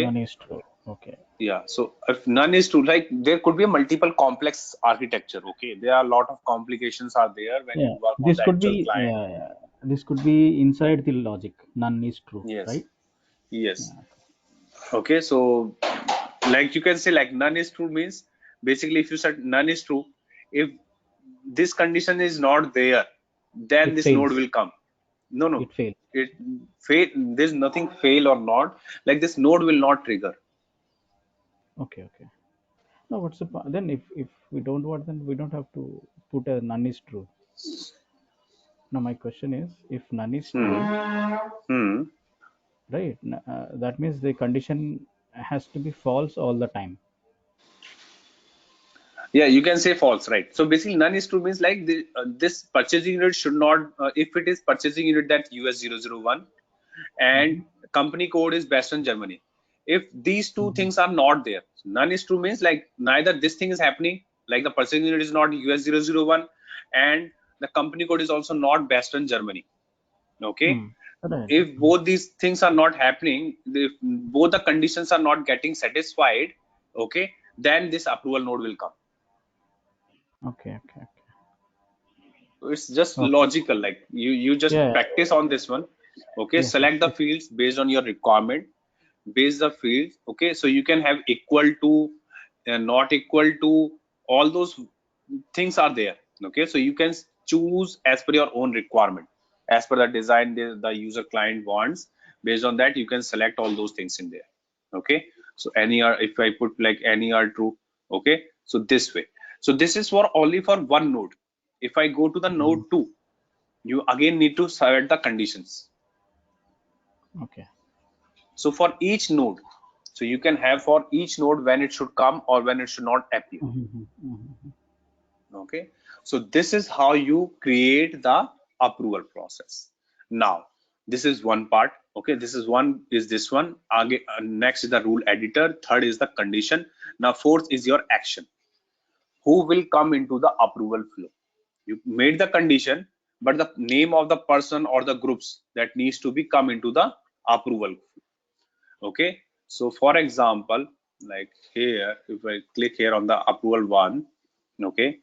none Okay, is true. Okay. yeah, so if none is true, like there could be a multiple complex architecture. Okay, there are a lot of complications are there when you Yeah, work on this the could actual be, client. yeah, yeah. This could be inside the logic. None is true, Yes, right? yes. Yeah. Okay, so like you can say like none is true means basically if you said none is true, If this condition is not there, then It this node fails. will come. No, It fails. it fail. There's nothing fail or not. Like this node will not trigger. Okay, okay. No, what's the then if we don't want, then we don't have to put a none is true. Now my question is, if none is true, Hmm. right? That means the condition has to be false all the time. Yeah, you can say false, right? So basically, none is true means like this purchasing unit should not, if it is purchasing unit that US 001 and Mm-hmm. company code is based on Germany. If these two Mm-hmm. things are not there, none is true means like neither this thing is happening, like the purchasing unit is not US 001 and the company code is also not based on Germany. Okay. Hmm. Right. If both these things are not happening, if both the conditions are not getting satisfied, okay, then this approval node will come. Okay, okay, It's just okay. logical, like you just Yeah. practice on this one. Okay, Yes, yes. select the fields based on your requirement, base the fields. Okay, so you can have equal to, not equal to, all those things are there. Okay, so you can choose as per your own requirement, as per the design the user client wants. Based on that, you can select all those things in there. Okay, so any are, if I put like any are true. Okay, so this way. So this is for only for one node. If I go to the node Mhm. 2, you again need to select the conditions. Okay. So for each node, so you can have for each node when it should come or when it should not appear. Mhm, mhm. Okay, so this is how you create the approval process. Now, this is one part. Okay, this is one, is this one. Next is the rule editor. Third is the condition. Now, fourth is your action. Who will come into the approval flow? You made the condition, but the name of the person or the groups that needs to be come into the approval. Okay, so for example, like here, if I click here on the approval one, okay,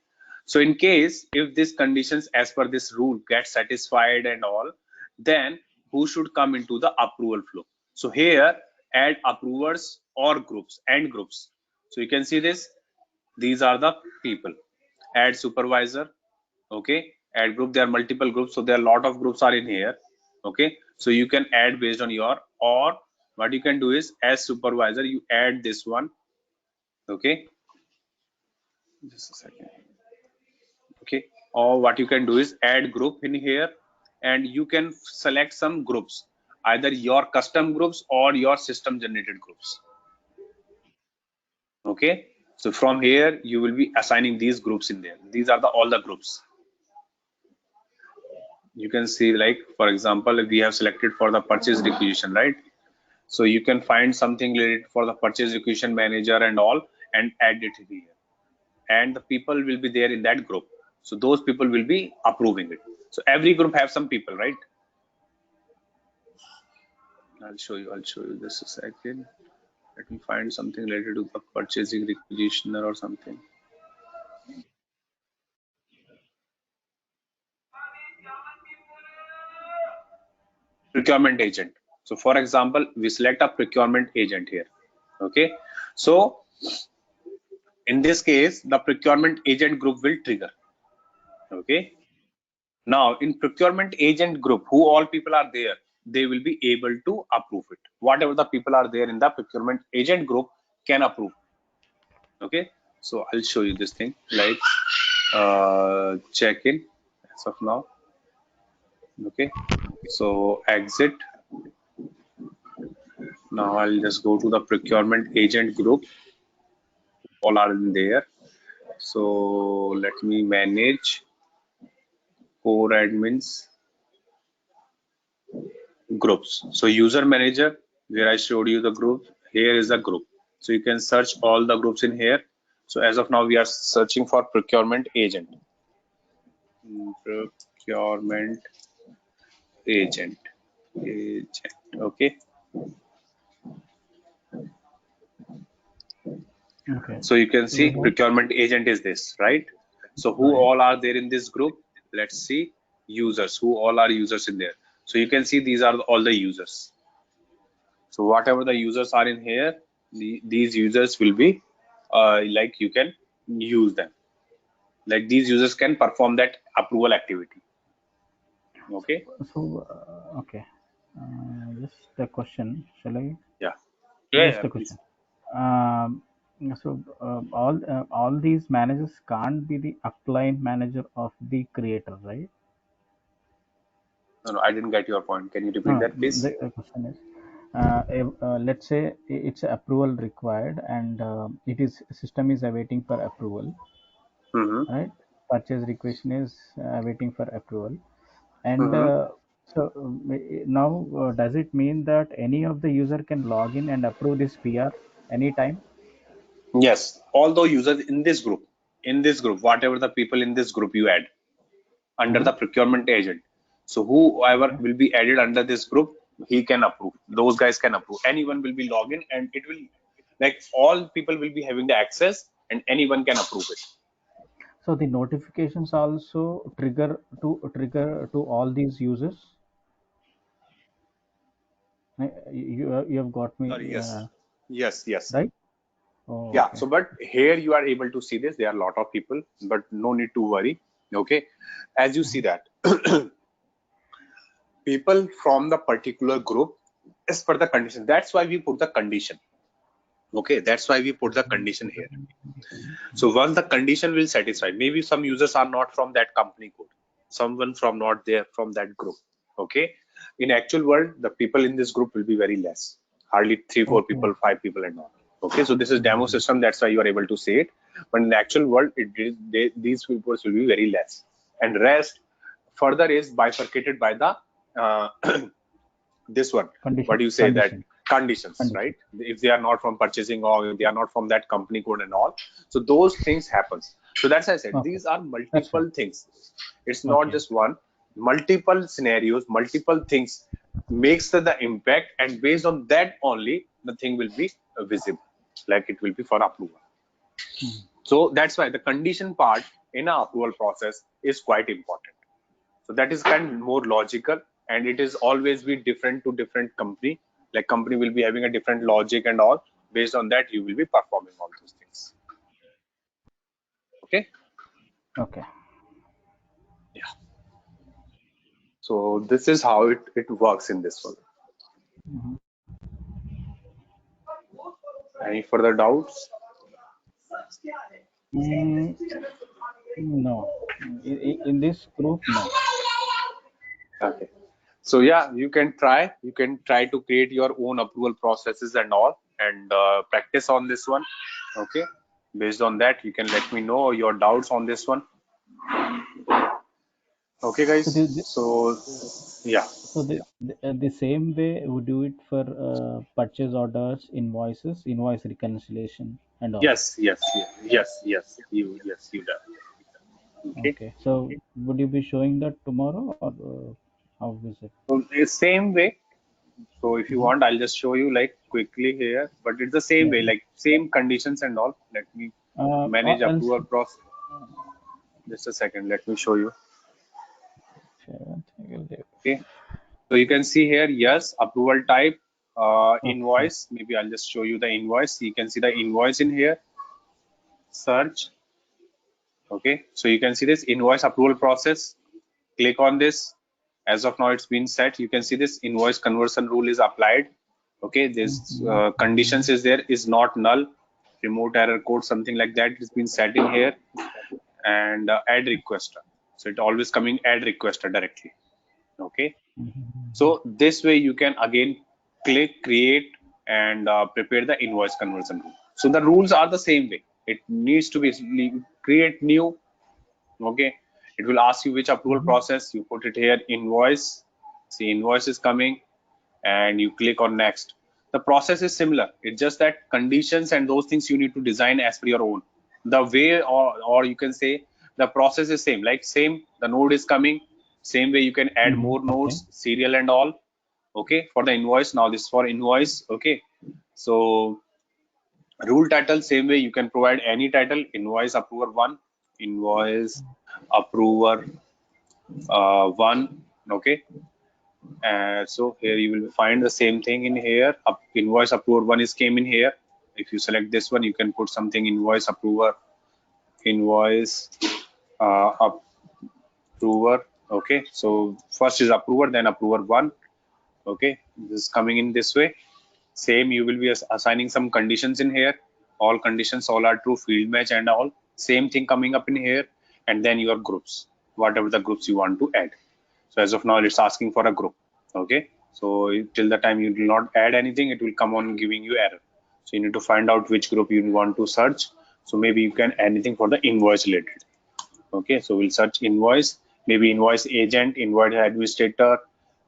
so in case if these conditions as per this rule get satisfied and all, then who should come into the approval flow? So here, add approvers or groups and groups. So you can see this, these are the people. Add supervisor. Okay, add group, there are multiple groups, so there are a lot of groups are in here. Okay, so you can add based on your, or what you can do is as supervisor you add this one. Okay, just a second. Okay, or what you can do is add group in here, and you can select some groups, either your custom groups or your system generated groups. Okay, so from here you will be assigning these groups in there. These are the all the groups. You can see, like for example, we have selected for the purchase requisition, right? So you can find something related for the purchase requisition manager and all, and add it here, and the people will be there in that group, so those people will be approving it. So every group have some people, right? I'll show you this a second. Let me find something related to the purchasing requisitioner or something. Procurement agent. So for example, we select a procurement agent here. Okay, so in this case the procurement agent group will trigger. Okay, now in procurement agent group, who all people are there, they will be able to approve it. Whatever the people are there in the procurement agent group can approve. Okay, so I'll show you this thing, like check in as of now. Okay, so exit. Now I'll just go to the procurement agent group. All are in there. So let me manage core admins groups. So user manager, where I showed you the group, here is a group. So you can search all the groups in here. So as of now, we are searching for procurement agent. Procurement agent. Agent. Okay. Okay. So you can So we see have procurement agent is this, right? So who right. all are there in this group? Let's see users. Who all are users in there? So you can see these are all the users. So whatever the users are in here, these users will be like you can use them. Like these users can perform that approval activity. Okay. So, okay. Just a question. Shall I? Yeah. Yeah. Just Yeah, a please. question. Um, all these managers can't be the upline manager of the creator, right? No, no, I didn't get your point. Can you repeat No, that, please? the question is, let's say it's approval required, and it is system is awaiting for approval, Mm-hmm. right? Purchase request is awaiting for approval, and Mm-hmm. now does it mean that any of the user can log in and approve this PR anytime? Yes. Although users in this group, whatever the people in this group you add under Uh-huh. the procurement agent. So whoever Okay. will be added under this group, he can approve. Those guys can approve. Anyone will be logged in, and it will like all people will be having the access, and anyone can approve it. So the notifications also trigger to all these users. You have got me Sorry. Yes. Yes. Yes. right. Oh, Yeah. okay. So, but here you are able to see this. There are a lot of people, but no need to worry. Okay. As you see Mhm. that people from the particular group as per the condition. That's why we put the condition. Okay. That's why we put the condition here. So once the condition will satisfy, maybe some users are not from that company code, someone from not there from that group. Okay. In actual world, the people in this group will be very less, hardly three, four Okay. people, five people, and all. Okay. So this is demo Mhm. system. That's why you are able to see it. But in the actual world, these people will be very less, and rest further is bifurcated by the uh, this one, what Condition. do you say, that Condition. conditions, Condition. right? If they are not from purchasing or if they are not from that company code and all, so those things happens. So that's why I said Okay. these are That's fine. multiple things. It's not Okay. just one, multiple scenarios, multiple things makes the impact, and based on that only the thing will be visible, like it will be for approval. Mhm. So that's why the condition part in our approval process is quite important. So that is kind of more logical, and it is always be different to different company. Like company will be having a different logic and all. Based on that, you will be performing all those things. Okay. Okay. Yeah. So this is how it works in this one. Mhm. Any further doubts? Mm, no. In this group, no. Okay. So yeah, you can try. You can try to create your own approval processes and all, and practice on this one. Okay. Based on that, you can let me know your doubts on this one. Okay, So guys. So yeah. the same way we do it for purchase orders, invoices, invoice reconciliation, and all. Yes. Yes. Yes. Yes. Yes. You done. Okay. Okay. So would you be showing that tomorrow, or how is it? So the same way. So if you Mhm. want, I'll just show you like quickly here. But it's the same Yeah. way, like same conditions and all. Let me manage Or else, approval process. Just a second. Let me show you. seventh, I will do. Okay. So you can see here, yes, approval type, Okay. invoice. Maybe I'll just show you the invoice. You can see the invoice in here. Search. Okay. So you can see this invoice approval process. Click on this. As of now, it's been set. You can see this invoice conversion rule is applied. Okay. This Mhm. conditions is there, is not null, remote error code, something like that. It's been set in here, and add requester. So it always coming add requester directly. Okay. Mhm. So this way you can again click create and prepare the invoice conversion rule. So the rules are the same way. It needs to be create new. Okay. It will ask you which approval Mhm. process. You put it here invoice. See invoice is coming, and you click on next. The process is similar. It's just that conditions and those things you need to design as per your own. The way, or you can say the process is same. Like same, the node is coming. Same way you can add Mhm. more Okay. nodes, serial and all. Okay, for the invoice. Now this is for invoice. Okay, so rule title same way you can provide any title. Invoice approver one, invoice approver one. Okay, so here you will find the same thing in here. Invoice approver one is came in here. If you select this one, you can put something invoice approver, invoice approver. Okay, so first is approver, then approver one. Okay, this is coming in this way. Same, you will be assigning some conditions in here. All conditions, all are true, field match and all. Same thing coming up in here, and then your groups, whatever the groups you want to add. So as of now, it's asking for a group. Okay, so till the time you do not add anything, it will come on giving you error. So you need to find out which group you want to search. So maybe you can add anything for the invoice related. Okay, so we'll search invoice, maybe invoice agent, invoice administrator,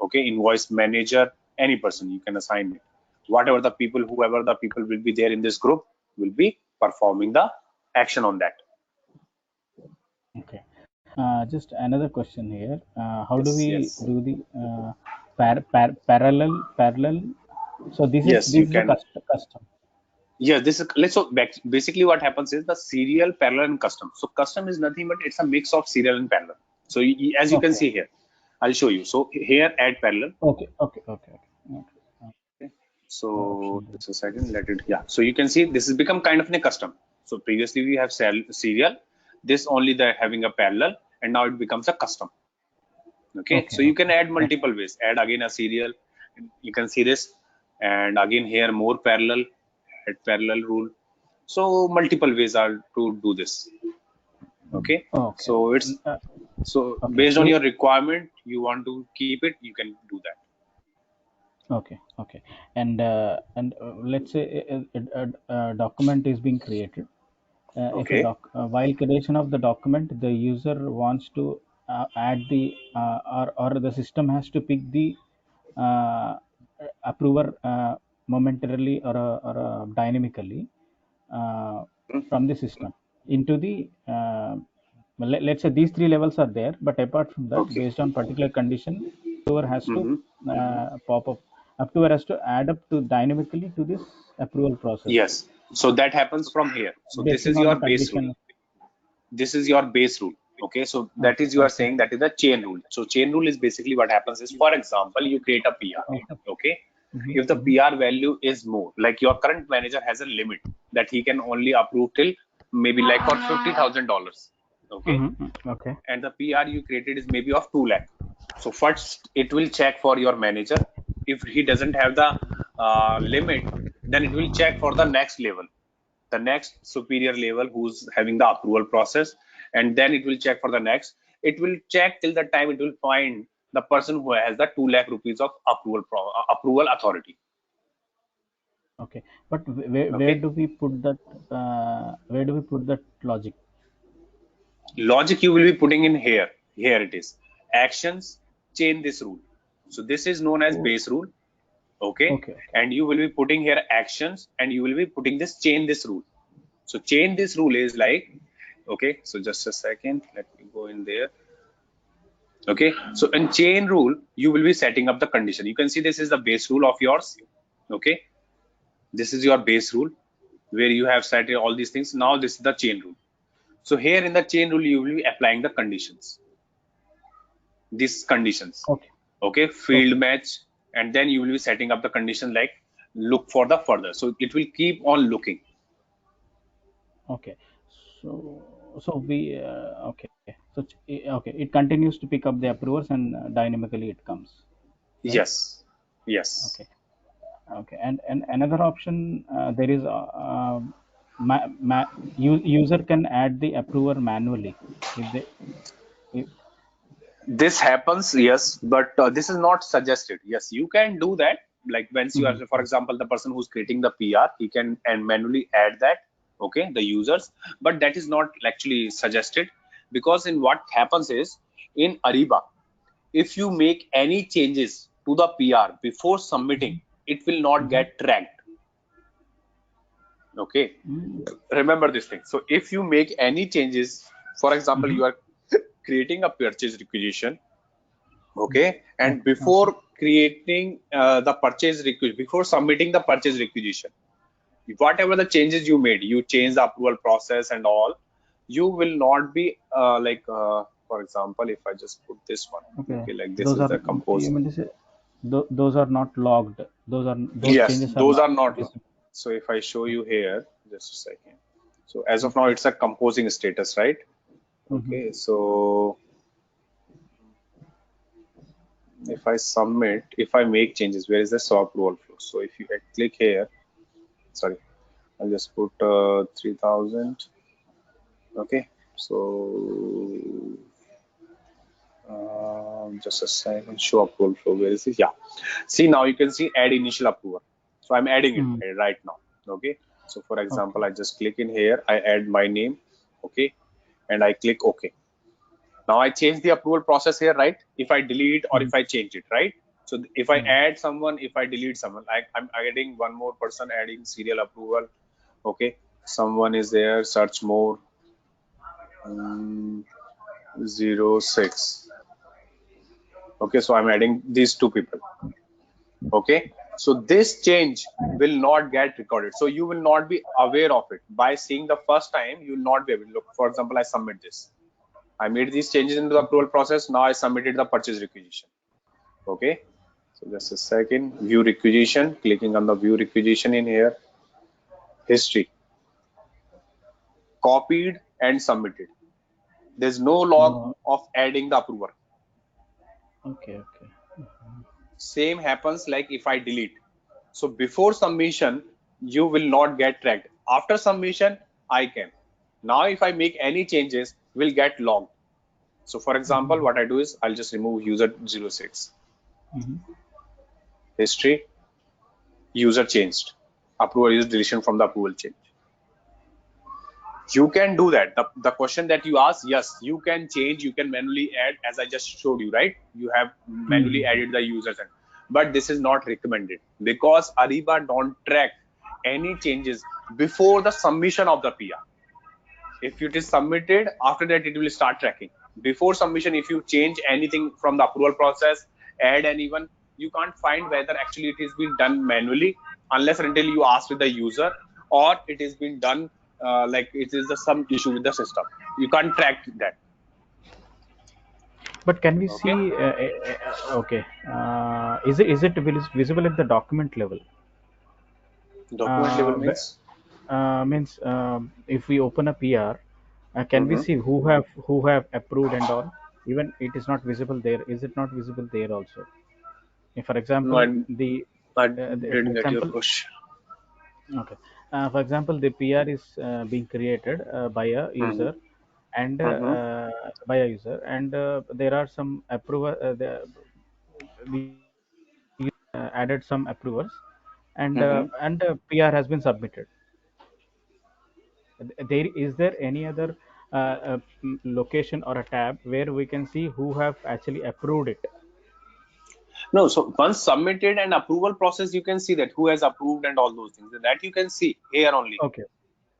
okay, invoice manager, any person you can assign it. Whatever the people, whoever the people will be there in this group will be performing the action on that. Okay. Just another question here. How do Yes, we yes, do the parallel? So yes, you this is a can. custom. Yes, this is, let's, so basically what happens is the serial, parallel, and custom. So custom is nothing but it's a mix of serial and parallel. So as you can Okay. see here, I'll show you. So here add parallel. Okay. Okay. Okay. Okay. Okay. So Option. just a second, let it, yeah. So you can see this has become kind of a custom. So previously we have serial, this only the having a parallel, and now it becomes a custom. Okay, Okay. so you can Okay. add Okay. multiple ways. Add again a serial, you can see this, and again here more parallel, add parallel rule. So multiple ways are to do this. Okay, Okay. so it's, so Okay. based on your requirement, you want to keep it, you can do that. Okay. Okay. And let's say a document is being created. If a Okay. while creation of the document, the user wants to add the or the system has to pick the uh, approver momentarily or dynamically uh, from the system into the let's say these three levels are there, but apart from that, Okay. based on particular condition, approver has to Hmm. pop up approver has to add up to dynamically to this approval process Yes. So that happens from here. So this basing is on the your base rule. condition. This is your base rule. Okay. So that Okay, is, you are okay, saying that is a chain rule. So chain rule is basically what happens is, for example, you create a PR. okay. Okay. Hmm. If the Hmm. PR value is more, like your current manager has a limit that he can only approve till maybe like for $50,000. Okay. Hmm. Okay, And the PR you created is maybe of 2 lakh. So first it will check for your manager. If he doesn't have the limit, then it will check for the next level, the next superior level who's having the approval process, and then it will check for the next. It will check till the time it will find the person who has the 2 lakh rupees of approval authority. okay. But where Okay, do we put that? Where do we put that logic? logic you will be putting in here. Here it is, actions, chain this rule. So this is known as Oh, base rule. Okay, okay, okay, and you will be putting here actions, and you will be putting this chain this rule. So chain this rule is like, okay, so just a second, let me go in there. Okay, so in chain rule you will be setting up the condition. You can see this is the base rule of yours. Okay, this is your base rule where you have set all these things. Now this is the chain rule. So here in the chain rule you will be applying the conditions, these conditions. okay, Okay, okay, field match, and then you will be setting up the condition like look for the further. So it will keep on looking. okay. So we okay. So okay, it continues to pick up the approvers and dynamically it comes, right? Yes, yes. Okay, okay. And another option, there is user can add the approver manually if they if, This happens, yes, but this is not suggested. Yes, you can do that. Like once you are, Mhm, for example, the person who's creating the PR, he can and manually add that. Okay, the users, but that is not actually suggested, because in what happens is, in Ariba, if you make any changes to the PR before submitting, mhm, it will not mhm, get tracked. Okay, mhm, remember this thing. So if you make any changes, for example, mhm. you are creating a purchase requisition. Okay, and Okay, okay, before creating the purchase requisition, before submitting the purchase requisition, whatever the changes you made, you change the approval process and all, you will not be for example, if I just put this one. okay. Okay, like this Those is are, the you compose. mean to say those are not logged. Those Yes, changes are those not are not long. visible. So if I show you Okay, here, just a second. So as of now okay, it's a composing status, right? Okay, so if I submit, if I make changes, where is the saw approval flow? So if you click here, sorry, I'll just put 3000. Okay, so just a second, show approval flow. Where is it? Yeah, see, now you can see add initial approval. So I'm adding it Mm. right now. Okay, so for Okay. example, I just click in here, I add my name. Okay, and I click OK. Now I change the approval process here, right? If I delete or Mm. if I change it, right? So if I Mm. add someone, if I delete someone, I'm adding one more person, adding serial approval. Okay, someone is there, search more, um, 06. Okay, so I'm adding these two people. Okay, so this change will not get recorded. So you will not be aware of it. By seeing the first time, you will not be able to look. For example, I submit this. I made these changes into the approval process. Now I submitted the purchase requisition. Okay, so just a second. View requisition. Clicking on the view requisition in here. History. Copied and submitted. There's no log Oh, of adding the approver. okay, okay. Same happens like if I delete. So before submission, you will not get tracked. After submission, I can. Now if I make any changes, will get logged. So for example, Mm-hmm. what I do is I'll just remove user 06. Mm-hmm. History, user changed. Approval is deletion from the approval change. You can do that. The question that you asked, yes, you can change, you can manually add, as I just showed you, right? You have manually Mm-hmm. added the users, but this is not recommended because Ariba don't track any changes before the submission of the PR. If it is submitted, after that it will start tracking. Before submission, if you change anything from the approval process, add anyone, you can't find whether actually it is being done manually unless until you ask with the user, or it is being done like it is some issue with the system. You can't track that. But can we Okay, see? Okay. Is it visible at the document level? document level Wh- means. Means if we open a PR, can we Mm-hmm. see who have approved and all? Even it is not visible there. Is it not visible there also? If, for No, example, I for didn't get your example, question. okay, for example, the PR is being created by a Mm-hmm. user, and Mm-hmm. and there are some approval. We added some approvers, Mm-hmm. and PR has been submitted. There any other location or a tab where we can see who have actually approved it? No, so once submitted and approval process, you can see that who has approved and all those things. That you can see here only. Okay,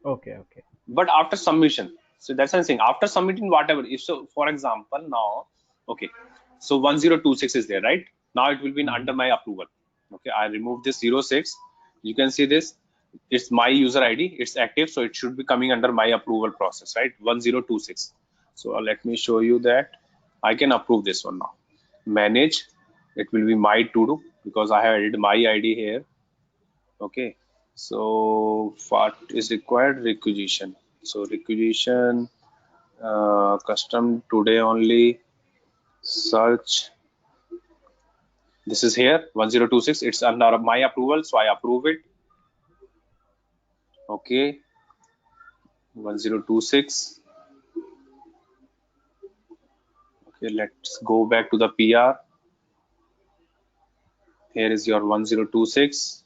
okay, okay. But after submission, so that's what I'm saying. After submitting whatever, if so, for example, now, okay, so 1026 is there, right? Now it will be under Mhm. my approval. Okay, I remove this 06. You can see this. It's my user ID. It's active, so it should be coming under my approval process, right? 1026. So let me show you that I can approve this one now. Manage. It will be my to do because I have added my ID here. Okay, so what is required? Requisition. So requisition, custom today only, search. This is here 1026. It's under my approval, so I approve it. Okay, 1026. Okay, let's go back to the PR. Here is your 1026.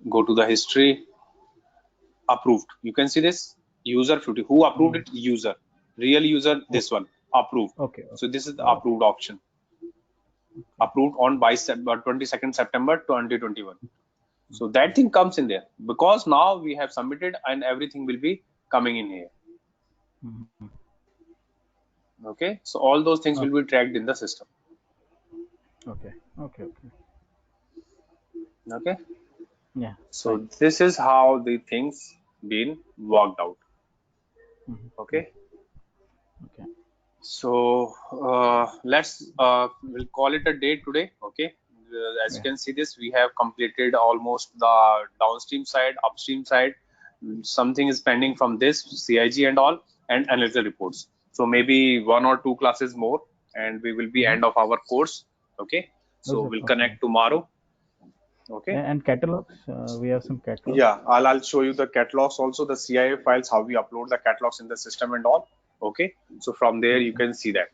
Go to the history. Approved. You can see this user 50. Who approved Mm. it? User. Real user. Okay, This one approved. okay, So okay. this is the Oh, approved option. okay. Approved on by 22nd September 2021. So that thing comes in there because now we have submitted and everything will be coming in here. Mhm. Okay, so all those things will Okay, be tracked in the system. okay, okay, okay. Okay, Yeah, so fine. this is how the things been worked out. Mm-hmm. Okay, Okay. so let's we'll call it a day today. Okay, as you Yeah. can see this, we have completed almost the downstream side, upstream side. Something is pending from this CIG and all. and analytical reports. So maybe one or two classes more, and we will be Mm-hmm. end of our course. Okay, Oh, so is it? we'll Okay. connect tomorrow. Okay. And catalogs, we have some catalogs. Yeah, I'll show you the catalogs also, the CIA files, how we upload the catalogs in the system and all. Okay, so from there you Okay. can see that.